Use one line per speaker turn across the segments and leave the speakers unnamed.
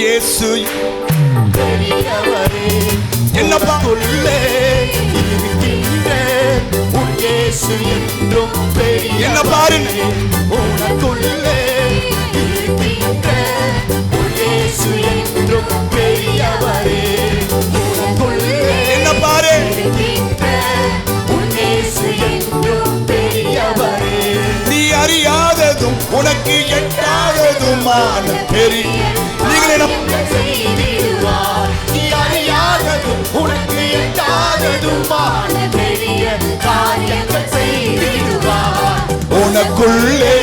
இயேசு
பெரியவரே,
என்னப்பா
உள்ளே இருக்கின்ற உன் இயேசு என்றும் பெரியவரே.
என்ன பாருங்க,
உனக்குள்ளே இருக்கின்ற உன் இயேசு என்றும் பெரியவரே. உனக்குள்ளே
என்ன பாரு,
இருக்கின்ற உன் இயேசு என்றும் பெரியவரே.
நீ அறியாததும் உனக்கு எட்டாததுமான பெரிய நீங்களே
செய்திடுவார். நீ அறியாததும் உனக்கு எட்டாததுமான பெரிய காரியங்கள் செய்திடுவார்.
உனக்குள்ளே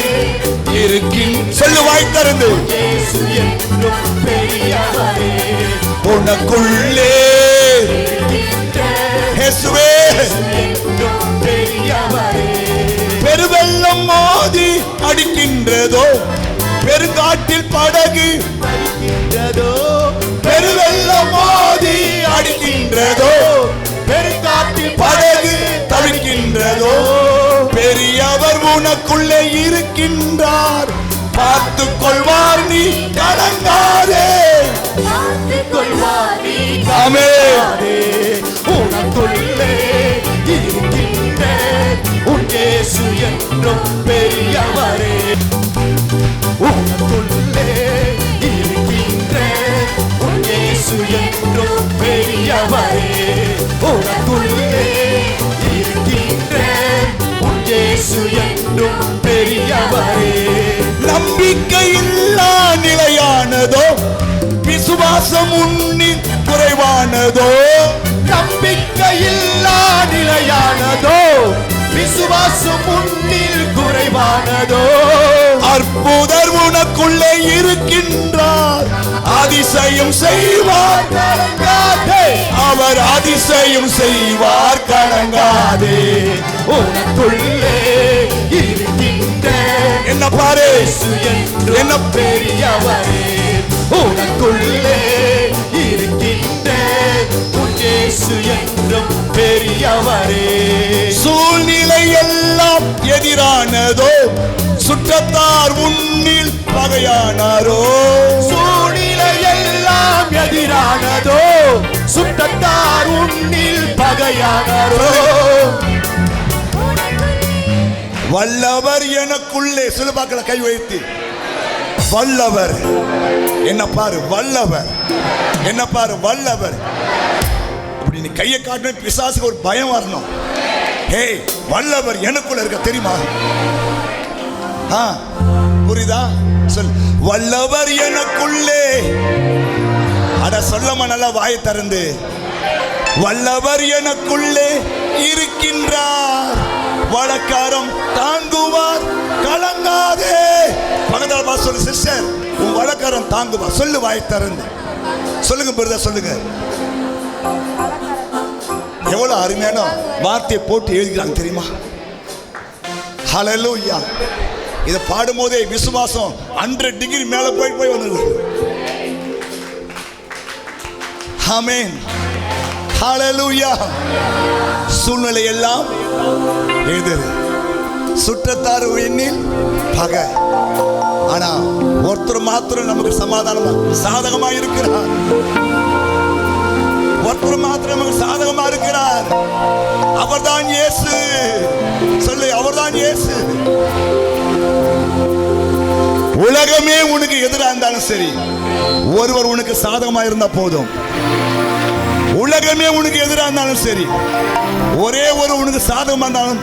இருக்கின் சொல்லுவாய் திறந்து
இயேசு என்றும் பெரியவரே.
உனக்குள்ளே
இருக்கின்ற
இயேசுவே
என்றும் பெரியவரே.
பெருவெள்ளம் மோதி அடிக்கின்றதோ, பெருங்காட்டில் படகு
இருக்கின்றதோ,
பெருவெள்ளம் மோதி அடிக்கின்றதோ,
பெருங்காற்றில்
படகு தவிக்கின்றதோ, பெரியவர் உனக்குள்ளே இருக்கின்றார், பார்த்துக் கொள்வார், நீ கலங்காதே.
பார்த்துக் கொள்வார், நீ
ஆமென்.
கலங்காதே. உனக்குள்ளே இருக்கின்ற உன் இயேசு என்றும் பெரியவரே. உனக்குள்ளே இருக்கின்ற உன் இயேசு என்றும் பெரியவரே. உனக்குள்ளே இருக்கின்ற உன் இயேசு என்றும் பெரியவரே.
நம்பிக்கையில்லா நிலையானதோ, விசுவாசம் உன்னில் குறைவானதோ,
நம்பிக்கையில்லா நிலையானதோ, விசுவாசம் உன்னில் குறைவானதோ.
அற்புதர் உனக்குள்ளே இருக்கின்றார், அதிசயம் செய்வார் கலங்காதே, அவர் அதிசயம் செய்வார் கலங்காதே.
உனக்குள்ளே இருக்கின்ற
என்ன பாரு,
இயேசு என்றும்
என்ன
பெரியவரே. உனக்குள்ளே இருக்கின்ற உன் இயேசு என்றும் பெரியவரே.
சூழ்நிலை எல்லாம் எதிரானதோ, சுற்றத்தார் உன்னில் பகையானாரோ,
சூழ்நிலை எல்லாம் எதிரானதோ, சுற்றத்தார் உன்னில் பகையானரோ.
வல்லவர் எனக்குள்ளே சிலுபாக்களை கை வைத்து வல்லவர் என்ன பாரு, வல்லவர் என்ன பாரு, வல்லவர் அப்படி நீ கையை காட்டின பிசாசுக்கு ஒரு பயம் வரணும். ஹே, வல்லவர் எனக்குள்ள இருக்க தெரியுமா? புரியுதா? சொல், வல்லவர் எனக்குள்ளே. அட சொல்லமா நல்லா வாயை திறந்து, வல்லவர் எனக்குள்ளே இருக்கின்றார், வழக்காரம் தாங்குவார் கலங்காதே. பக்கத்தால் பா சொல்லு, சிஸ்டர் உன் வழக்காரம் தாங்குவார். சொல்லு வாயை திறந்து சொல்லுங்க பிரதர், சொல்லுங்க. எவ்வளவு அருமையான வார்த்தையை போட்டு எழுதுகிறாங்க தெரியுமா? ஹல்லேலூயா. இதை பாடும்போதே விசுவாசம் 100 டிகிரி மேல போய் வந்தது. ஆமென். ஹல்லேலூயா. சூழ்நிலை எல்லாம் எதிர், சுற்றத்தார் எண்ணில் பகை, ஆனா ஒருத்தர் மாத்திரம் நமக்கு சமாதானமா சாதகமா இருக்கிறார். ஒருத்தர் மாத்திரம் நமக்கு சாதகமா இருக்கிறார். அவர்தான் இயேசு. சொல்லு, அவர்தான் இயேசு. உலகமே உனக்கு எதிராக இருந்தாலும் சரி, ஒருவர் உனக்கு சாதகமா இருந்தா போதும். உலகமே உனக்கு எதிராக இருந்தாலும் சரி, ஒரே ஒரு உனக்கு சாதகமா இருந்தாலும்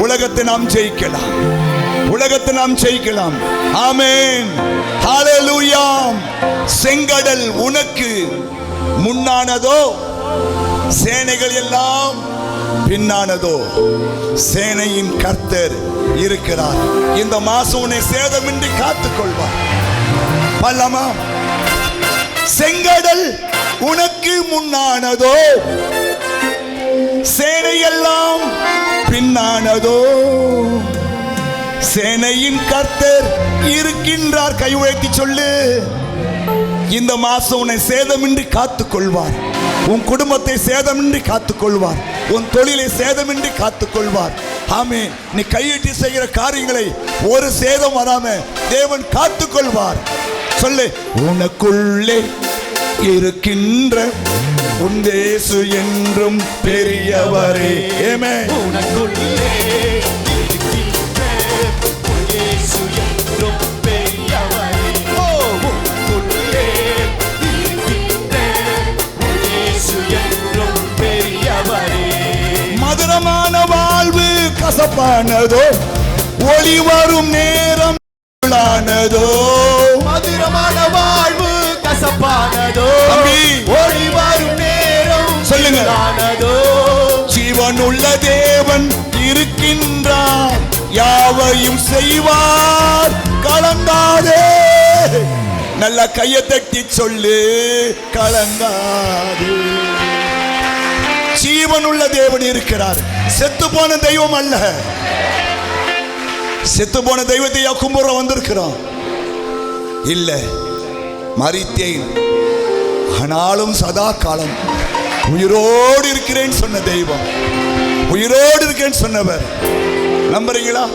உலகத்தை நாம் ஜெயிக்கலாம், உலகத்தை நாம் ஜெயிக்கலாம். ஆமென். ஹல்லேலூயா. செங்கடல் உனக்கு முன்னானதோ, சேனைகள் எல்லாம் பின்னானதோ, சேனையின் கர்த்தர் இருக்கிறார். இந்த மாசம் உன்னை சேதமின்றி காத்துக் கொள்வார். பல்லமா, செங்கடல் உனக்கு முன்னானதோ, சேனையெல்லாம் பின்னானதோ, சேனையின் கர்த்தர் இருக்கின்றார். கை உயர்த்தி சொல்லு, இந்த மாசம் உன்னை சேதமின்றி காத்துக் கொள்வார். உன் குடும்பத்தை சேதமின்றி காத்துக் கொள்வார். உன் தொழிலை சேதமின்றி காத்துக் கொள்வார். ஆமென். நீ கையிட்டு செய்கிற காரியங்களை ஒரு சேதம் வராம தேவன் காத்துக் கொள்வார். சொல்லு, உனக்குள்ளே இருக்கின்ற உன் இயேசு என்றும் பெரியவரே. ஆமென்.
உனக்குள்ளே இருக்கின்ற உன் இயேசு என்றும் பெரியவரே. உனக்குள்ளே இருக்கின்ற உன் இயேசு என்றும் பெரியவரே.
மதுரமான வாழ்வு கசப்பானதோ, ஒளி வரும் நேரம் இருளானதோ.
மதுரமான வாழ்வு கசப்பானதோ,
தம்பி,
ஒளி வரும் நேரம்
சொல்லுங்க.
இருளானதோ.
ஜீவனுள்ள தேவன் இருக்கின்றார், யாவையும் செய்வார், கலங்காதே. நல்ல கையை தட்டி சொல்லு, கலங்காதே. ஜீவனுள்ள தேவன் இருக்கிறார், செத்து போன தெய்வம் அல்ல. செத்து போன தெய்வத்தை கும்பிட வந்திருக்கிறோம் இல்ல, மரித்தேன் ஆனாலும் சதா காலம் உயிரோடு இருக்கிறேன் சொன்ன தெய்வம், உயிரோடு இருக்கேன்னு சொன்னவர். நம்புறீங்களா?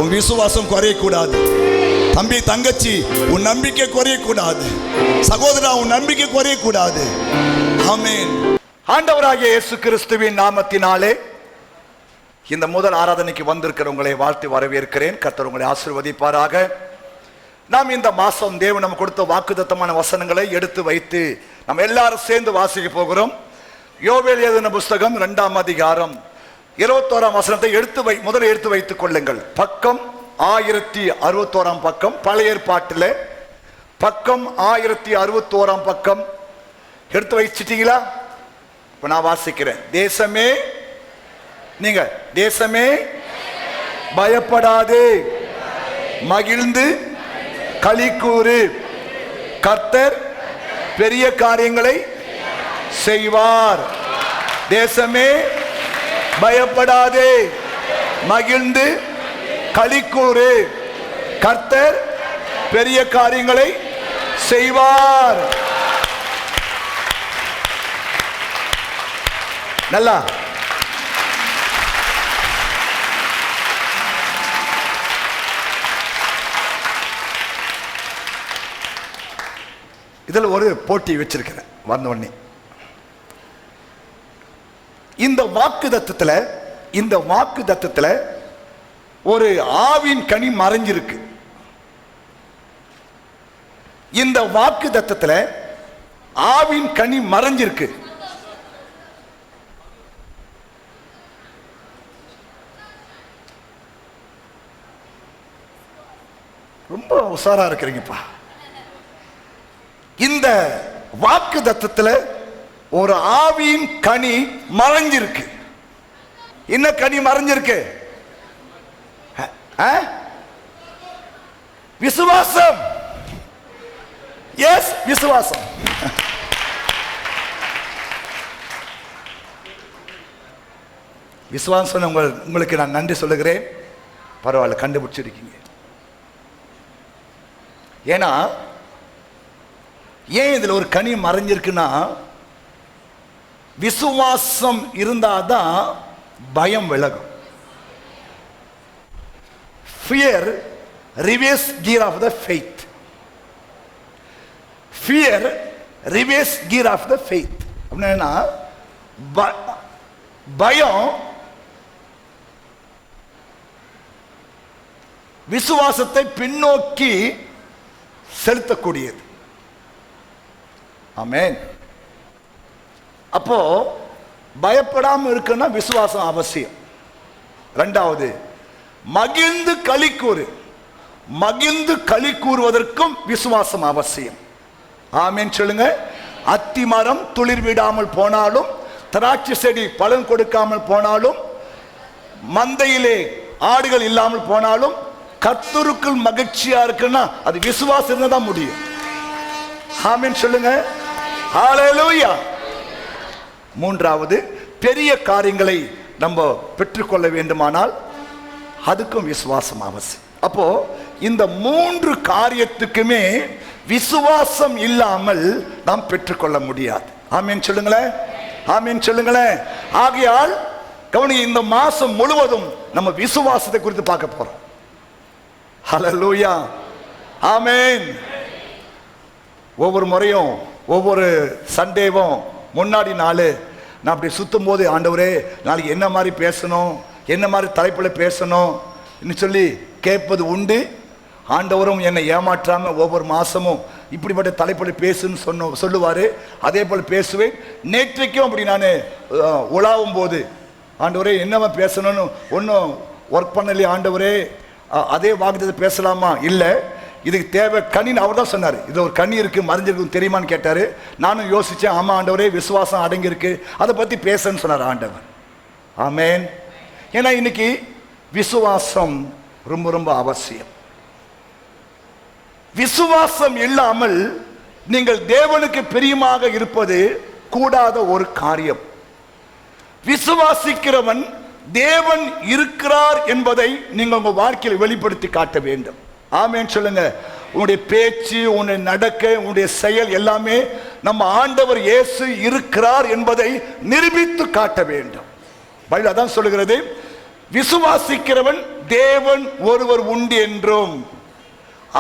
உன் விசுவாசம் குறையக்கூடாது. தம்பி, தங்கச்சி, உன் நம்பிக்கை குறையக்கூடாது. சகோதரா, உன் நம்பிக்கை குறையக்கூடாது. ஆமென். ஆண்டவராகிய இயேசு கிறிஸ்துவின் நாமத்தினாலே இந்த முதல் ஆராதனைக்கு வந்திருக்கிற உங்களை வாழ்த்து வரவேற்கிறேன். கர்த்தர் உங்களை ஆசீர்வதிப்பாராக. நாம் இந்த மாசம் தேவன் நமக்கு கொடுத்த வாக்குத்தத்தமான வசனங்களை எடுத்து வைத்து நம்ம எல்லாரும் சேர்ந்து வாசிக்க போகிறோம். யோவேல் எழுதின புஸ்தகம் 2ஆம் அதிகாரம் 21ஆம் வசனத்தை முதல்ல எடுத்து வைத்துக் கொள்ளுங்கள். பக்கம் 1061 பக்கம், பழைய ஏற்பாட்டில் பக்கம் 1061 பக்கம் எடுத்து வச்சிட்டீங்களா? இப்ப நான் வாசிக்கிறேன். தேசமே, நீங்க தேசமே பயப்படாதே, மகிழ்ந்து களிக்கூறு, கர்த்தர் பெரிய காரியங்களை செய்வார். தேசமே பயப்படாதே, மகிழ்ந்து களிக்கூறு, கர்த்தர் பெரிய காரியங்களை செய்வார். நல்லா இதில் ஒரு போட்டி வச்சிருக்கிறேன் வந்தோடனே. இந்த வாக்குத்தத்தத்தில் ஒரு ஆவின் கனி மறைஞ்சிருக்கு. இந்த வாக்குத்தத்தத்தில் ஆவின் கனி மறைஞ்சிருக்கு. ரொம்ப உஷாரா இருக்கிறீங்கப்பா. இந்த வாக்குத்தத்தத்தில் ஒரு ஆவியின் கனி மறைஞ்சிருக்கு. என்ன கனி மறைஞ்சிருக்கு? விசுவாசம். எஸ், விசுவாசம். விசுவாசம் உங்களுக்கு நான் நன்றி சொல்லுகிறேன். பரவாயில்ல, கண்டுபிடிச்சிருக்கீங்க. ஏன்னா ஏன் இதுல ஒரு கனி மறைஞ்சிருக்குன்னா, விசுவாசம் இருந்தாதான் பயம் விலகும். Fear reverse gear of the faith. Fear reverse gear of the faith. அப்படின்னா பயம் விசுவாசத்தை பின்னோக்கி செலுத்தக்கூடியது. ஆமென். அப்போ பயப்படாம இருக்குன்னா விசுவாசம் அவசியம். இரண்டாவது, மகிழ்ந்து களி கூறுவதற்கும் விசுவாசம் அவசியம். ஆமென் சொல்லுங்க. அத்தி மரம் துளிர் விடாமல் போனாலும், திராட்சை செடி பலன் கொடுக்காமல் போனாலும், மந்தையிலே ஆடுகள் இல்லாமல் போனாலும், கர்த்தருக்குள் மகிழ்ச்சியா இருக்குன்னா அது விசுவாசம் இருந்தாதான் முடியும். ஆமென் சொல்லுங்க. ஹல்லேலூயா. மூன்றாவது, பெரிய காரியங்களை நம்ம பெற்றுக்கொள்ள வேண்டுமானால் அதுக்கும் விசுவாசம் அவசியம். அப்போ இந்த மூன்று காரியத்துக்குமே விசுவாசம் இல்லாமல் நாம் பெற்றுக்கொள்ள முடியாது. ஆமென் சொல்லுங்களேன். ஆமென் சொல்லுங்களேன். ஆகையால் கவனிங்க, இந்த மாசம் முழுவதும் நம்ம விசுவாசத்தை குறித்து பார்க்க போறோம். ஹல்லேலூயா. ஆமென். ஒவ்வொரு முறையும் ஒவ்வொரு சண்டேவும் முன்னாடி நாள் நான் அப்படி சுற்றும் போது, ஆண்டவரே நாளைக்கு என்ன மாதிரி பேசணும், என்ன மாதிரி தலைப்பில் பேசணும் சொல்லி கேட்பது உண்டு. ஆண்டவரும் என்னை ஏமாற்றாமல் ஒவ்வொரு மாதமும் இப்படிப்பட்ட தலைப்பில் பேசுன்னு சொல்லுவார். அதே போல் பேசுவேன். நேற்றைக்கும் அப்படி நான் உலாவும் போது, ஆண்டவரே என்னவா பேசணும்னு ஒன்றும் ஒர்க் பண்ணலையே ஆண்டவரே, அதே வாக்குத்தத்தை பேசலாமா? இல்லை, இதுக்கு தேவை கண்ணின்னு அவர் தான் சொன்னார். இதில் ஒரு கண்ணி இருக்குது, மறைஞ்சிருக்கு தெரியுமான்னு கேட்டார். நானும் யோசித்தேன், ஆமாம் ஆண்டவரே விசுவாசம் அடங்கியிருக்கு, அதை பற்றி பேசன்னு சொன்னார் ஆண்டவர். ஆமேன். ஏன்னா இன்னைக்கு விசுவாசம் ரொம்ப ரொம்ப அவசியம். விசுவாசம் இல்லாமல் நீங்கள் தேவனுக்கு பிரியமாக இருப்பது கூடாத ஒரு காரியம். விசுவாசிக்கிறவன் தேவன் இருக்கிறார் என்பதை நீங்கள் உங்க வாழ்க்கையில் வெளிப்படுத்தி காட்ட வேண்டும். ஆமென் சொல்லுங்க. உன்னுடைய பேச்சு, உன்னுடைய நடக்க, உன்னுடைய செயல் எல்லாமே நம்ம ஆண்டவர் இயேசு இருக்கிறார் என்பதை நிரூபித்து காட்ட வேண்டும். பைபிள் அதான் சொல்லுகிறது, விசுவாசிக்கிறவன் தேவன் ஒருவர் உண்டு என்றும்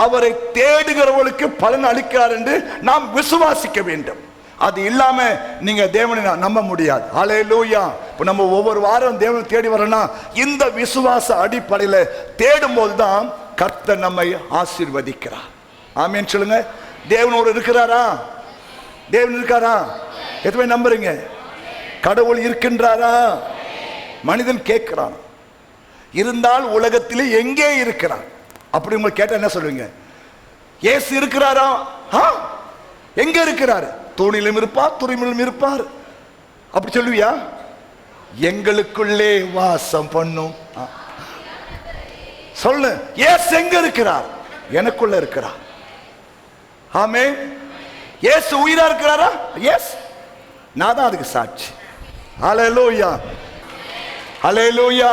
அவரை தேடுகிறவர்களுக்கு பலன் அளிக்கிறார் என்று நாம் விசுவாசிக்க வேண்டும். அது இல்லாம நீங்க தேவனை நம்ப முடியாது. ஹல்லேலூயா. இப்போ நம்ம ஒவ்வொரு வாரம் தேவனை தேடி வரோம்னா இந்த விசுவாச அடிப்படையில் தேடும் போதுதான் கர்த்தர் நம்மை ஆசீர்வதிக்கிறார். ஆமென் சொல்லுங்க. தேவன் ஒரு இருக்கிறாரா? தேவன் இருக்காரா? எதுவுமே நம்புறீங்க? கடவுள் இருக்கின்றாரா? மனிதன் கேட்கிறான். இருந்தால் உலகத்திலே எங்கே இருக்கிறார்? அப்படி உங்களுக்கு கேட்டா என்ன சொல்லுவீங்க? இயேசு இருக்கிறாரா? எங்க இருக்கிறார்? தூணிலும் இருப்பார், துருமிலும் இருப்பார். அப்படி சொல்லுவியா? எங்களுக்குள்ளே வாசம் பண்ணும். சொல்லு, இயேசு எங்க இருக்கிறார்? எனக்குள்ள இருக்கிறார். ஆமென். இயேசு உயிரா இருக்கிறாரா? எஸ், நான் தான் அதுக்கு சாட்சி. ஹல்லேலூயா, ஹல்லேலூயா.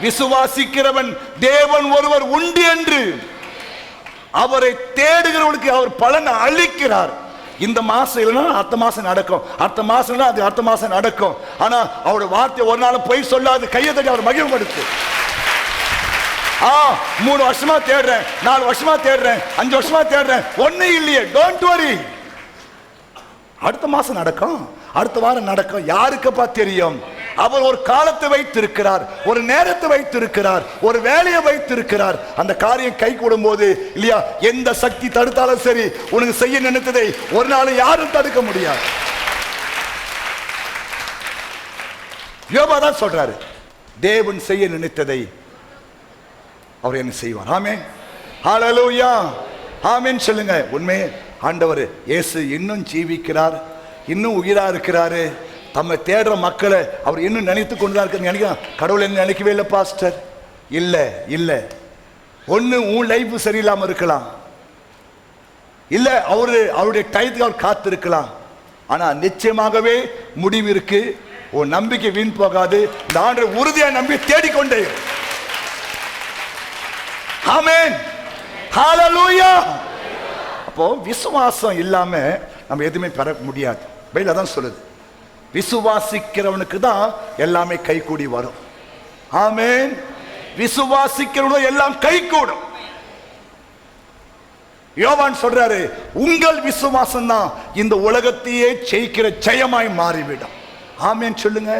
விசுவாசிக்கிறவன் தேவன் ஒருவர் உண்டு என்று அவரை தேடுகிறவர்களுக்கு அவர் பலன் அளிக்கிறார். இந்த மாசம் இல்லைன்னா அடுத்த மாசம் நடக்கும், அடுத்த மாசம் அது அடுத்த மாசம் நடக்கும். ஆனா அவருடைய வார்த்தை ஒரு நாள் போய் சொல்லாது. கையை தட்டி அவர் மகிழ்ப்படுத்து. 3 வருஷமா தேடுறேன், 4 வருஷமா தேடுறேன், 5 வருஷமா தேடுறேன், ஒன்னும் இல்லையே. டோன்ட் வரி, அடுத்த மாசம் நடக்கும், அடுத்த வாரம் நடக்கும். யாருக்குப்பா தெரியும்? அவர் ஒரு காலத்தை வைத்திருக்கிறார், ஒரு நேரத்தை வைத்திருக்கிறார், ஒரு வேலையை வைத்திருக்கிறார். அந்த காரியம் கை கூடும் போது இல்லையா, எந்த சக்தி தடுத்தாலும் சரி, உனக்கு செய்ய நினைத்ததை ஒரு நாள் யாரும் தடுக்க முடியாது. யோபா தான் சொல்றாரு, தேவன் செய்ய நினைத்ததை அவர் என்ன செய்வார். ஆமென், ஹல்லேலூயா, ஆமென் சொல்லுங்க. உண்மை ஆண்டவர் இயேசு இன்னும் ஜீவிக்கிறார், இன்னும் உயிரா இருக்கிறாரு. தம்மை தேடுற மக்களை அவர் இன்னும் நினைத்து கொண்டுதான் இருக்க. நினைக்கிறான், கடவுள் என்ன நினைக்கவே இல்லை பாஸ்டர். இல்லை இல்லை, ஒன்று உன் லைஃப் சரியில்லாமல் இருக்கலாம், இல்லை அவருடைய டயத்துக்கு அவர் காத்து இருக்கலாம். ஆனால் நிச்சயமாகவே முடிவு இருக்கு. உன் நம்பிக்கை வீண் போகாது. இந்த ஆண்டு உறுதியாக நம்பி தேடிக்கொண்டே. ஆமென், ஹல்லேலூயா. அப்போ விசுவாசம் இல்லாம நம்ம எதுவுமே பெற முடியாது. பைபிள் அதான் சொல்லுது, விசுவாசிக்கிறவனுக்கு தான் எல்லாமே கைகூடி வரும். ஆமென். விசுவாசிக்கிறவனும் எல்லாம் கைகூடும். யோவான் சொல்றாரு, உங்கள் விசுவாசம் தான் இந்த உலகத்தையே ஜெயிக்கிற ஜெயமாய் மாறிவிடும். ஆமென் சொல்லுங்க.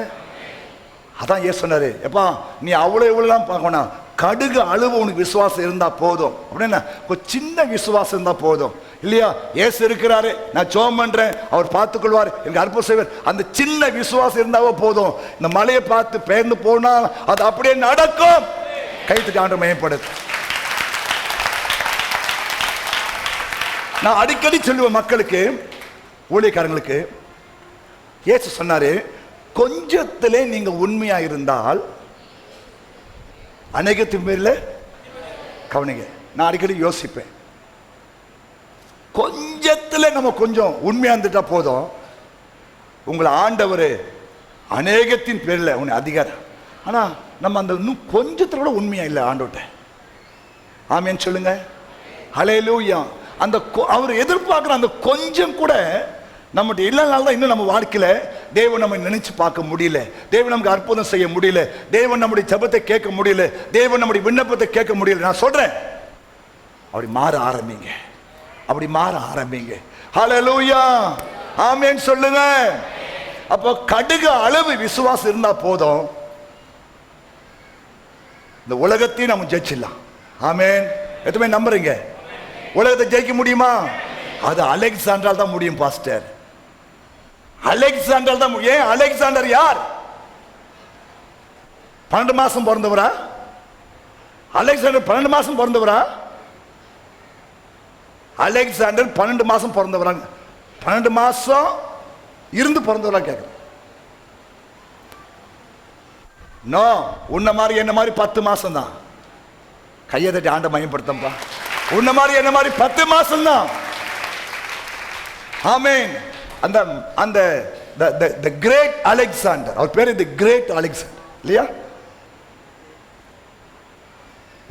அதான் ஏன் சொன்னாரு, எப்பா நீ அவ்வளவு எவ்வளவுலாம் பார்க்கணும், கடுகு அளவு உனக்கு விசுவாசம் இருந்தா போதும். அப்படின்னா ஒரு சின்ன விசுவாசம் இருந்தா போதும் இல்லையா? ஏசு இருக்கிறாரு, நான் ஜெபம் பண்றேன், அவர் பார்த்துக்கொள்வார், எனக்கு அற்புதம் செய்வார். அந்த சின்ன விசுவாசம் இருந்தாவே போதும். இந்த மலையை பார்த்து பெயர்ந்து போனா அது அப்படியே நடக்கும். கைத்துக்கு ஆண்டவர் மேம்படுது. நான் அடிக்கடி சொல்லுவேன் மக்களுக்கு, ஊழியக்காரங்களுக்கு, இயேசு சொன்னாரு, கொஞ்சத்திலே நீங்க உண்மையா இருந்தால் அநேகத்தின் பேர்ல கவனிங்க. நான் அடிக்கடி யோசிப்பேன், கொஞ்சத்துல நம்ம கொஞ்சம் உண்மையா இருந்துட்டா போதும், உங்களை ஆண்டவர் அநேகத்தின் பேர்ல உன்னை அதிகாரம். ஆனா நம்ம அந்த இன்னும் கொஞ்சத்துல கூட உண்மையா இல்லை ஆண்டவர்கிட்ட. ஆமென் சொல்லுங்க, ஹல்லேலூயா. அந்த அவர் எதிர்பார்க்கிற அந்த கொஞ்சம் கூட நம்முடைய இல்லைனால தான் இன்னும் நம்ம வாழ்க்கையில தேவன் நம்ம நினைச்சு பார்க்க முடியல, தேவன் நமக்கு அற்புதம் செய்ய முடியல, தேவன் நம்முடைய ஜெபத்தை கேட்க முடியல, தேவன் நம்முடைய விண்ணப்பத்தை கேட்க முடியல. நான் சொல்றேன், அப்படி மாற ஆரம்பிங்க, அப்படி மாற ஆரம்பிங்க. ஹல்லேலூயா, ஆமென் சொல்லுங்க. அப்போ கடுகு அளவு விசுவாசம் இருந்தா போதும், இந்த உலகத்தையும் நம்ம ஜெயிச்சிடலாம். ஆமென். எத்தனை நம்புறீங்க? உலகத்தை ஜெயிக்க முடியுமா? அது அலெக்சாண்டரால் தான் முடியும் பாஸ்டர். அலெக்சாண்டர் தான். ஏன் அலெக்சாண்டர் யார்? 12 மாசம் பிறந்தவரா? அலெக்சாண்டர் 12 மாசம் பிறந்தவரா? அலெக்சாண்டர் 12 மாசம் பிறந்தவரா? 12 மாசம் இருந்து பிறந்தவரா கேட்குறேன். நோ, உன்ன மாதிரி என்ன மாதிரி 10 மாசம் தான். கையை தட்டி ஆண்ட மயப்படுத்தப்பா. உன்ன மாதிரி என்ன மாதிரி 10 மாசம் தான். ஆமென். அந்த அந்த the great Alexander, அவர் பேரு the great Alexander இல்லையா?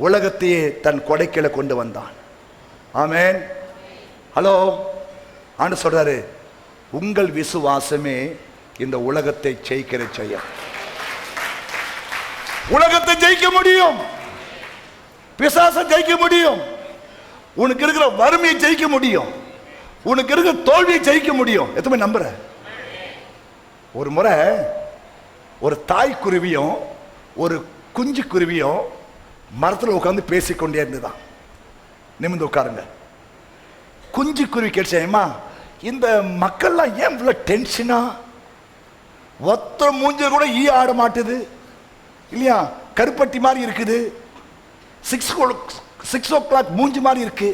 உலகத்தையே தன் கொடைக்கீழ கொண்டு வந்தான். ஆமென். ஹலோ, ஆண்டு சொல்றாரு, உங்கள் விசுவாசமே இந்த உலகத்தை ஜெயிக்கிற செய்யும். உலகத்தை ஜெயிக்க முடியும், பிசாசை ஜெயிக்க முடியும், உனக்கு இருக்கிற வறுமையை ஜெயிக்க முடியும், உனக்கு இருக்கிற தோல்வியை ஜெயிக்க முடியும். எத்தனை நம்புற? ஒரு முறை ஒரு தாய் குருவியும் ஒரு குஞ்சு குருவியும் மரத்தில் உட்கார்ந்து பேசிக்கொண்டே இருந்துதான். நிமிர்ந்து உட்காருங்க. குஞ்சு குருவி கேட்சேம்மா, இந்த மக்கள்லாம் ஏன் இவ்வளவு டென்ஷனா? ஒத்த மூஞ்ச கூட ஈ ஆட மாட்டுது இல்லையா? கருப்பட்டி மாதிரி இருக்குது, 6 o'clock மூஞ்சி மாதிரி இருக்கு.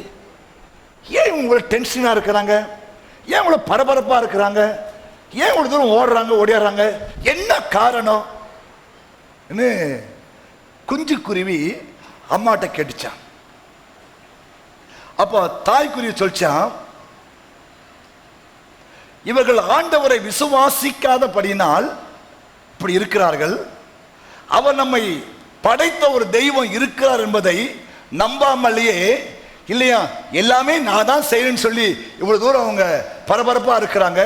ஏன் இவங்க டென்ஷனா இருக்கிறாங்க? ஏன் இவ்வளோ பரபரப்பா இருக்கிறாங்க? ஏன் இவ்வளோ தூரம் ஓடுறாங்க ஓடிடுறாங்க? என்ன காரணம்? குஞ்சு குருவி அம்மாட்ட கேட்டுச்சான். அப்போ தாய் குருவி சொல்லிச்சான், இவர்கள் ஆண்டவரை விசுவாசிக்காதபடியினால் இப்படி இருக்கிறார்கள். அவர் நம்மை படைத்த ஒரு தெய்வம் இருக்கிறார் என்பதை நம்பாமலேயே இல்லையா, எல்லாமே நான் தான் செய்யணும்னு சொல்லி இவ்வளவு தூரம் அவங்க பரபரப்பா இருக்கிறாங்க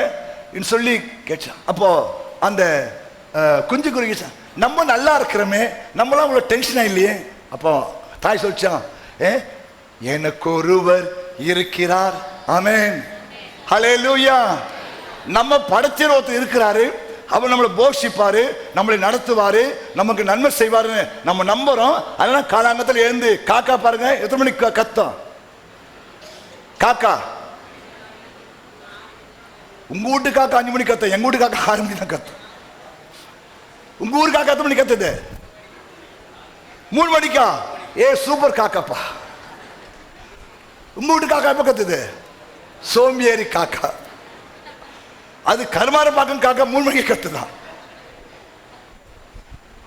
சொல்லி கேட்டான். அப்போ அந்த குஞ்சு குருவி நம்ம நல்லா இருக்கிறோமே, நம்மளாம் இவ்வளவு டென்ஷனா இல்லையே. அப்போ தாய் சொல்லிச்சான், எனக்கு ஒருவர் இருக்கிறார். ஆமென். ஹல்லேலூயா. நம்ம படைச்சர் ஒருத்தர் இருக்கிறாரு, அவர் நம்மளை போஷிப்பாரு, நம்மளை நடத்துவாரு, நமக்கு நன்மை செய்வாருன்னு நம்ம நம்புறோம். அதனால காலாங்கத்தில் எழுந்து காக்கா பாருங்க எத்தனை மணிக்கு கத்தும். காக்கா, உங்க வீட்டு காக்கா 5 மணிக்கு கத்தும், எங்க வீட்டு காக்கா 6 மணிக்கு தான் கத்தும். உங்க ஊர் காக்கா எத்தனை மணிக்கு கத்துது? 3 மணிக்கா? சூப்பர் காக்காப்பா. உங்க வீட்டு காக்கா எப்ப கத்துது? சோம்பேறி காக்கா. அது கருமார பாக்கம் காக்கா 3 மணிக்கு கத்துதான்.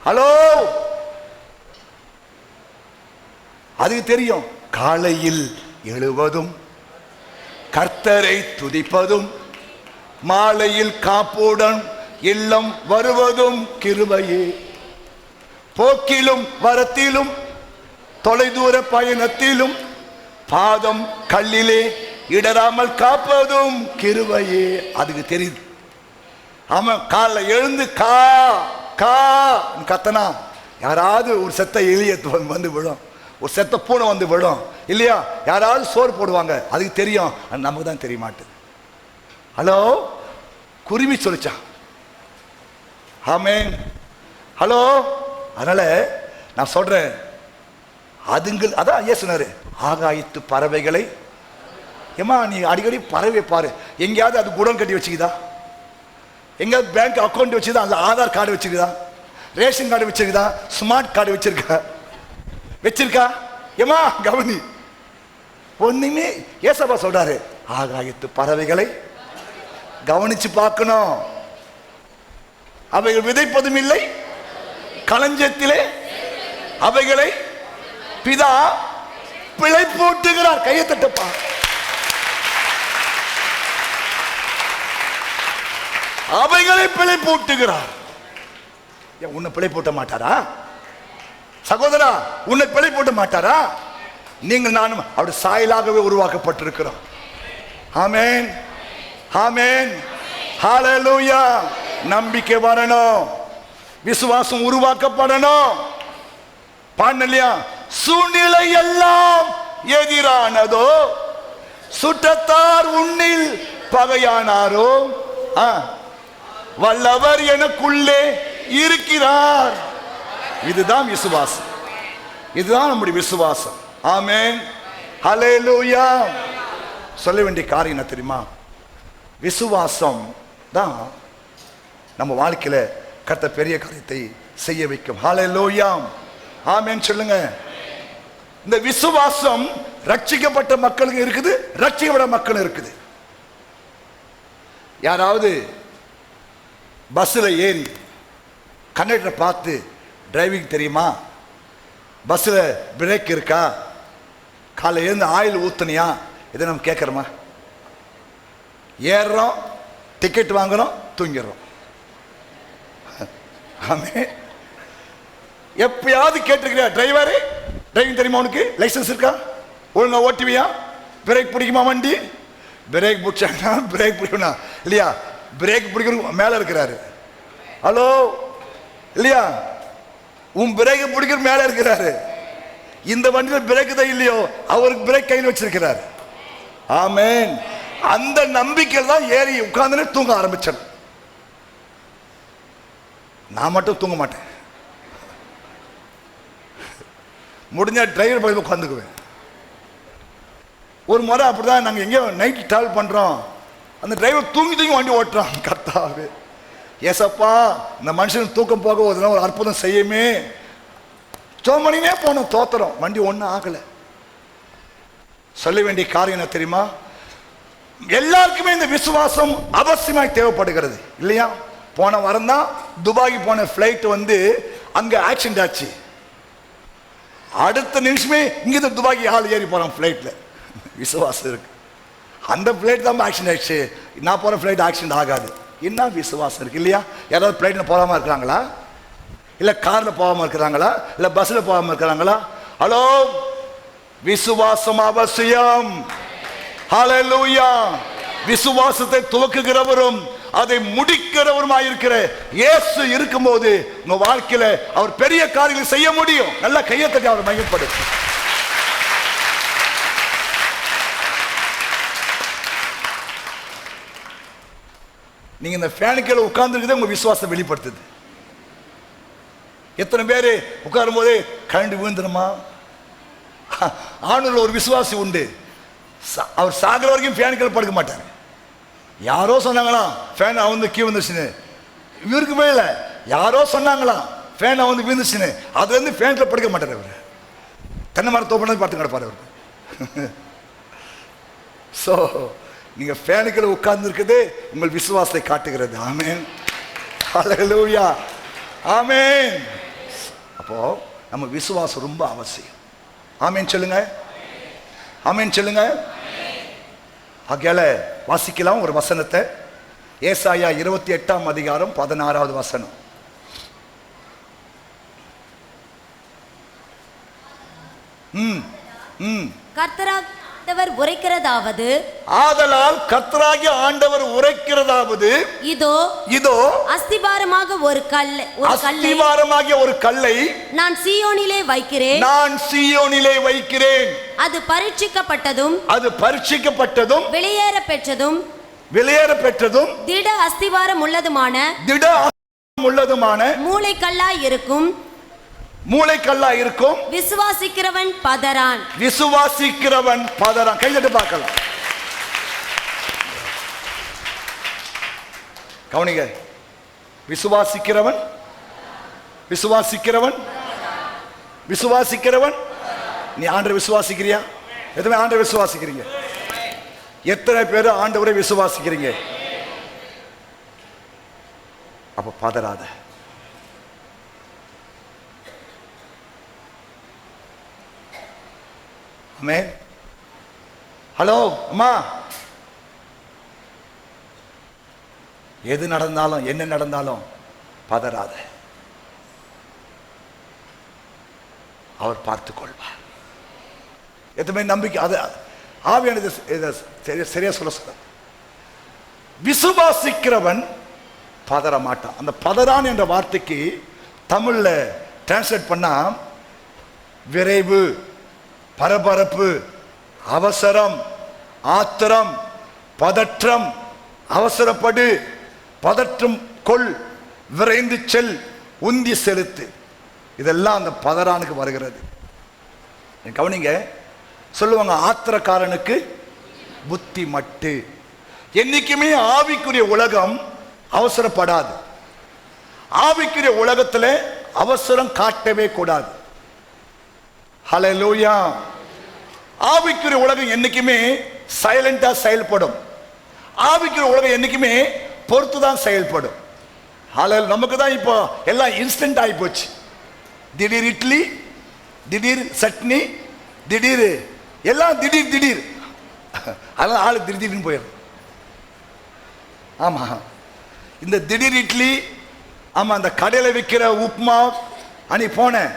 ஹலோ, அதுக்கு தெரியும் காலையில் எழுவதும் கர்த்தரை துதிப்பதும் மாலையில் காப்புடன் இல்லம் வருவதும் கிருபையே. போக்கிலும் வரத்திலும் தொலைதூர பயணத்திலும் பாதம் கல்லிலே இடராமல் காப்பதும் கிருபையே. அதுக்கு தெரியுது. அவன் காலைல எழுந்து கா கா கத்தனா யாராவது ஒரு செத்த எலிய வந்து விடும், ஒரு செத்த பூனை வந்து விடும் இல்லையா? யாராவது சோறு போடுவாங்க. அதுக்கு தெரியும், நமக்கு தான் தெரிய மாட்டேது. ஹலோ, குருவி சொல்லிச்சான். ஆமென். ஹலோ, அதனால நான் சொல்றேன், அதுங்கள் அதான் ஏன் சொன்னாரு, ஆகாயத்து பறவைகளை. ஏமா நீ அடிக்கடி பறவை பாரு, எங்கேயாவது அது குடம் கட்டி வச்சுக்குதா? எங்கேயாவது பேங்க் அக்கௌண்ட் வச்சுதா? அந்த ஆதார் கார்டு வச்சிருக்குதா? ரேஷன் கார்டு வச்சிருக்குதா? ஸ்மார்ட் கார்டு வச்சிருக்கா? ஏமா கவனி, ஒண்ணுமே. ஏசப்பா சொல்றாரு, ஆகாயத்து பறவைகளை கவனிச்சு பார்க்கணும். அவைகள் விதைப்பதும் இல்லை, களஞ்சத்திலே அவைகளை பிதா பிழை போட்டுகிறார். கையை தட்டப்பா. அவைகளை பிழை போட்டுகிறார். உன்னை பிழை போட்ட மாட்டாரா? சகோதரா, உன்னை பிழை போட்ட மாட்டாரா? நீங்கள் நானும் அவருடைய சாயலாகவே உருவாக்கப்பட்டிருக்கிறோம். ஆமென், ஆமென், ஹல்லேலூயா. நம்பிக்கை வரணும், விசுவாசம் உருவாக்கப்படணும். பாடலையா, சூழ்நிலை எல்லாம் எதிரானதோ சுற்றத்தார் உன்னில் பகையானாரோ வல்லவர் எனக்குள்ளே இருக்கிறார். இதுதான் விசுவாசம். இதுதான் நம்முடைய விசுவாசம். ஆமென். ஹல்லேலூயா. சொல்ல வேண்டிய காரியம் என்ன தெரியுமா? விசுவாசம் தான் நம்ம வாழ்க்கையில கர்த்தர் பெரிய காரியத்தை செய்ய வைக்கும். ஹல்லேலூயா. ஆமென் சொல்லுங்க. இந்த விசுவாசம் ரட்சிக்கப்பட்ட மக்களுக்கு இருக்குது, ரட்சிக்கப்பட்ட மக்கள் இருக்குது. யாராவது பஸ்ஸில் ஏறி கண்டக்டரை பார்த்து டிரைவிங் தெரியுமா, பஸ்ஸில் பிரேக் இருக்கா, காலையில் இருந்து ஆயில் ஊற்றுனியா, இதை நம்ம கேட்குறோமா? ஏறுறோம், டிக்கெட் வாங்குறோம், தூங்கிடுறோம். ஆமே. எப்பயாவது கேட்டிருக்கிறியா, டிரைவரு டிரைவிங் தெரியுமா, உனக்கு லைசன்ஸ் இருக்கா, ஒழுங்கா ஓட்டுவியா, பிரேக் பிடிக்குமா வண்டி? பிரேக் பிடிச்சாங்கன்னா பிரேக் பிடிக்கணும் இல்லையா? பிரேக் பிடிக்கிற மேலே இருக்கிறாரு. ஹலோ இல்லையா? உன் பிரேக் பிடிக்கிற மேலே இருக்கிறாரு. இந்த வண்டியில் பிரேக் தான் இல்லையோ, அவருக்கு பிரேக் கையில் வச்சிருக்கிறார். ஆமென். அந்த நம்பிக்கையில் தான் ஏறி உட்கார்ந்து தூங்க ஆரம்பிச்சேன். நான் மட்டும் தூங்க மாட்டேன், முடிஞ்சா டிரைவர் பக்கத்தில் உட்காந்துக்குவேன். ஒரு முறை அப்படிதான் நாங்கள் எங்கேயோ நைட்டு டிராவல் பண்ணுறோம், அந்த டிரைவர் தூங்கி தூங்கி வண்டி ஓட்டுறான். கர்த்தாவே ஏசப்பா, இந்த மனுஷன் தூக்கம் போக ஒரு அற்புதம் செய்யுமே. சோமணினே போனோம், தோத்துறோம், வண்டி ஒன்றும் ஆகலை. சொல்ல வேண்டிய காரியம் என்ன தெரியுமா? எல்லாருக்குமே இந்த விசுவாசம் அவசியமாய் தேவைப்படுகிறது இல்லையா? போன வாரம் தான் துபாய்க்கு போன ஃப்ளைட் வந்து அங்கே ஆக்சிடென்ட் ஆச்சு. அடுத்த நிமிஷமே இங்கிருந்து துபாய்க்கு ஆள் ஏறி போகிறான் ஃப்ளைட்டில். விசுவாசம் இருக்கு. அந்த ஃப்ளைட் தான் ஆக்சிடென்ட் ஆயிடுச்சு, நான் போகிற ஃப்ளைட் ஆக்சிடென்ட் ஆகாது. என்ன விசுவாசம் இருக்கு இல்லையா? யாராவது ஃப்ளைட்டில் போகாமல் இருக்கிறாங்களா? இல்லை காரில் போகாமல் இருக்கிறாங்களா? இல்லை பஸ்ஸில் போகாமல் இருக்கிறாங்களா? ஹலோ, விசுவாசம் அவசியம். ஹல்லேலூயா. விசுவாசத்தை துவக்குகிறவரும் அதை முடிக்கிறவருமாயிருக்கிற இயேசு இருக்கும்போது உங்க வாழ்க்கையில அவர் பெரிய காரியங்களை செய்ய முடியும். நல்ல கையை தட்டி அவர் மகிமைப்படும். நீங்க இந்த ஃபேனுக்குள்ள உட்கார்ந்துருக்குதே உங்க விசுவாசத்தை வெளிப்படுத்துது. எத்தனை பேர் உட்காரும் போதே கரண்ட் விழுந்துருமா? ஆணுல ஒரு விசுவாசி உண்டு, அவர் சாகிற வரைக்கும் ஃபேனுக்குள்ள படுக்க மாட்டார். யாரோ சொன்னாங்களா ஃபேன் வந்து கீ வந்துச்சுன்னு, இவருக்கு மேல யாரோ சொன்னாங்களா ஃபேன் வந்து விழுந்துச்சுன்னு, அதுல இருந்து ஃபேன்ல படுக்க மாட்டார். அவர் தென்னை மரம் தோப்பு பார்த்து கிடப்பார் அவர். ஸோ நீங்க ஃபேனுக்குள்ள உட்கார்ந்து இருக்குது உங்கள் விசுவாசத்தை காட்டுகிறது. ஆமென். ஹல்லேலூயா. ஆமென். அப்போ நம்ம விசுவாசம் ரொம்ப அவசியம். ஆமென் சொல்லுங்க. ஆமென் சொல்லுங்க. ஆகையால வாசிக்கலாம் ஒரு வசனத்தை. ஏசாயா 28ஆம் அதிகாரம் 16வது வசனம்.
கர்த்தராகிய உரைக்கிறதாவது,
ஆதலால் கர்த்தராகிய ஆண்டவர் உரைக்கிறதாவது,
இதோ
இதோ
அஸ்திபாரமாக ஒரு
அஸ்திபாரமாகிய ஒரு கல்லை
நான் சீயோனிலே வைக்கிறேன்,
நான் சீயோனிலே வைக்கிறேன்.
அது பரீட்சிக்கப்பட்டதும்
அது பரீட்சிக்கப்பட்டதும்
வெளியேற பெற்றதும்
திட
அஸ்திவாரம்
உள்ளதுமான
மூளைக்கல்லாய் இருக்கும். விசுவாசிக்கிறவன் பதறான்.
கைதட்டு பார்க்கலாம். கவனிங்க. விசுவாசிக்கிறவன் நீ ஆண்டவரை விசுவாசிக்கிறியா? எத்தனை ஆண்டவரை விசுவாசிக்கிறீங்க? எத்தனை பேர் ஆண்டவரை விசுவாசிக்கிறீங்க? அப்ப பதறாத. ஆமென். ஹலோ அம்மா, எது நடந்தாலும் என்ன நடந்தாலும் பதறாத, அவர் பார்த்துக் கொள்வார். எதுவுமே நம்பிக்கை. அது ஆவியானது சரியா சொல்ல விசுவாசிக்கிறவன் பதற மாட்டான். அந்த பதறான் என்ற வார்த்தைக்கு தமிழ்ல டிரான்ஸ்லேட் பண்ணா விரைவு, பரபரப்பு, அவசரம், ஆத்திரம், பதற்றம், அவசரப்படு, பதற்றம் கொள், விரைந்து செல், உந்தி செலுத்து. இதெல்லாம் அந்த பதறானுக்கு வருகிறது. கவனிங்க, சொல்லுவாங்க ஆத்திரக்காரனுக்கு புத்தி மட்டு. என்னைக்குமே ஆவிக்குரிய உலகம் அவசரப்படாது. ஆவிக்குரிய உலகத்துல அவசரம் காட்டவே கூடாது. ஹல்லேலூயா. ஆவிக்குரிய உலகம் என்னைக்குமே சைலண்டா செயல்படும். ஆவிக்குரிய உலகம் என்னைக்குமே பொறுத்துதான் செயல்படும். ஹல்லேலூயா. நமக்கு தான் இப்போ எல்லாம் இன்ஸ்டன்ட் ஆகி போச்சு. திடீர் இட்லி, திடீர் சட்னி, திடீர் எல்லாம் திடீர் திடீர். அதெல்லாம் ஆளு திடீர்னு போயிடும். ஆமா, இந்த திடீர் இட்லி, ஆமா அந்த கடையில் விற்கிற உப்புமா. அன்னைக்கு போனேன்,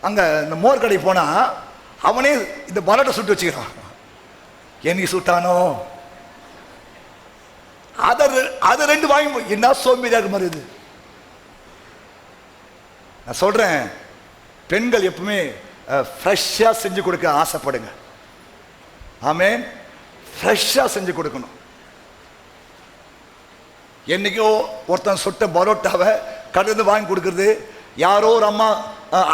அங்க இந்த மோர் கடை போனா அவனே இந்த பரோட்டா சுட்டு வச்சுக்கிறான். என்னைக்கு சுட்டானோ அதை ரெண்டு வாங்கி என்ன சோம்பேறியா இருக்கு மாதிரி இது. நான் சொல்றேன், பெண்கள் எப்பவுமே ஃப்ரெஷ்ஷா செஞ்சு கொடுக்க ஆசைப்படுங்க. ஆமென். ஃப்ரெஷ்ஷா செஞ்சு கொடுக்கணும். என்னைக்கோ ஒருத்தன் சுட்ட பரோட்டாவை கடையிலிருந்து வாங்கி கொடுக்கறது, யாரோ ஒரு அம்மா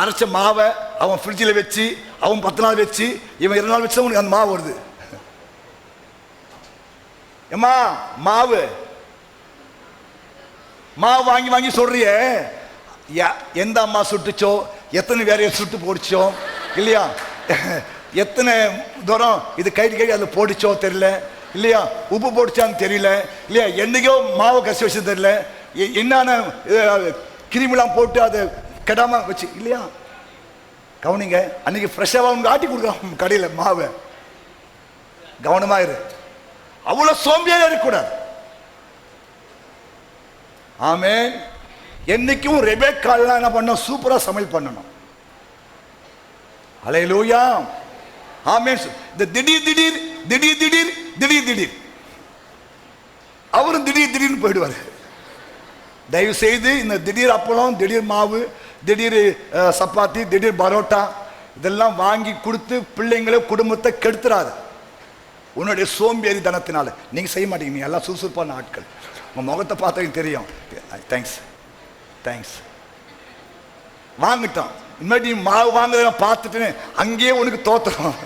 அரைச்ச மாவை அவன் ஃப்ரிட்ஜில் வச்சு அவன் 10 நாள் வச்சு இவன் 2 நாள் வச்சு அவனுக்கு அந்த மாவு வருது. ஏம்மா மாவு வாங்கி வாங்கி சொல்றிய, எந்த அம்மா சுட்டுச்சோ, எத்தனை வேறைய சுட்டு போடிச்சோ இல்லையா, எத்தனை தூரம் இது கை அதில் போடிச்சோ தெரியல இல்லையா, உப்பு போடிச்சான்னு தெரியல இல்லையா, என்னைக்கோ மாவை கசி வச்சு தெரியல, என்னென்ன கிருமிலாம் போட்டு அதை கெடாம வச்சு இல்லையா. கவனிங்க, அன்னைக்கு ஃப்ரெஷ்ஷாக அவங்க ஆட்டி கொடுக்குறான் கடையில் மாவை. கவனமாயிரு, அவ்வளோ சோம்பியாக இருக்கக்கூடாது. ஆமென். என்னைக்கும் ரெபெக்காலாம் என்ன பண்ணணும், சூப்பரா சமையல் பண்ணணும். ஹல்லேலூயா. ஆமென். இந்த திடீர் திடீர் திடீர் திடீர் திடீர் திடீர் அவரும் திடீர் திடீர்னு போயிடுவார். தயவு செய்து இந்த திடீர் அப்பளம், திடீர் மாவு, திடீர் சப்பாத்தி, திடீர் பரோட்டா இதெல்லாம் வாங்கி கொடுத்து பிள்ளைங்கள குடும்பத்தை கெடுத்துறாது. உன்னுடைய சோம்பேறி தனத்தினால நீங்க செய்ய மாட்டீங்க. நீங்க எல்லாம் சுறுசுறுப்பான ஆட்கள். உங்க முகத்தை பார்த்தா தெரியும். தேங்க்ஸ் தேங்க்ஸ் வாங்கிட்டோம். இனிமேட்டு நீ மாவு வாங்குறத நான் பார்த்துட்டேன், அங்கேயே உனக்கு தோத்துறோம்.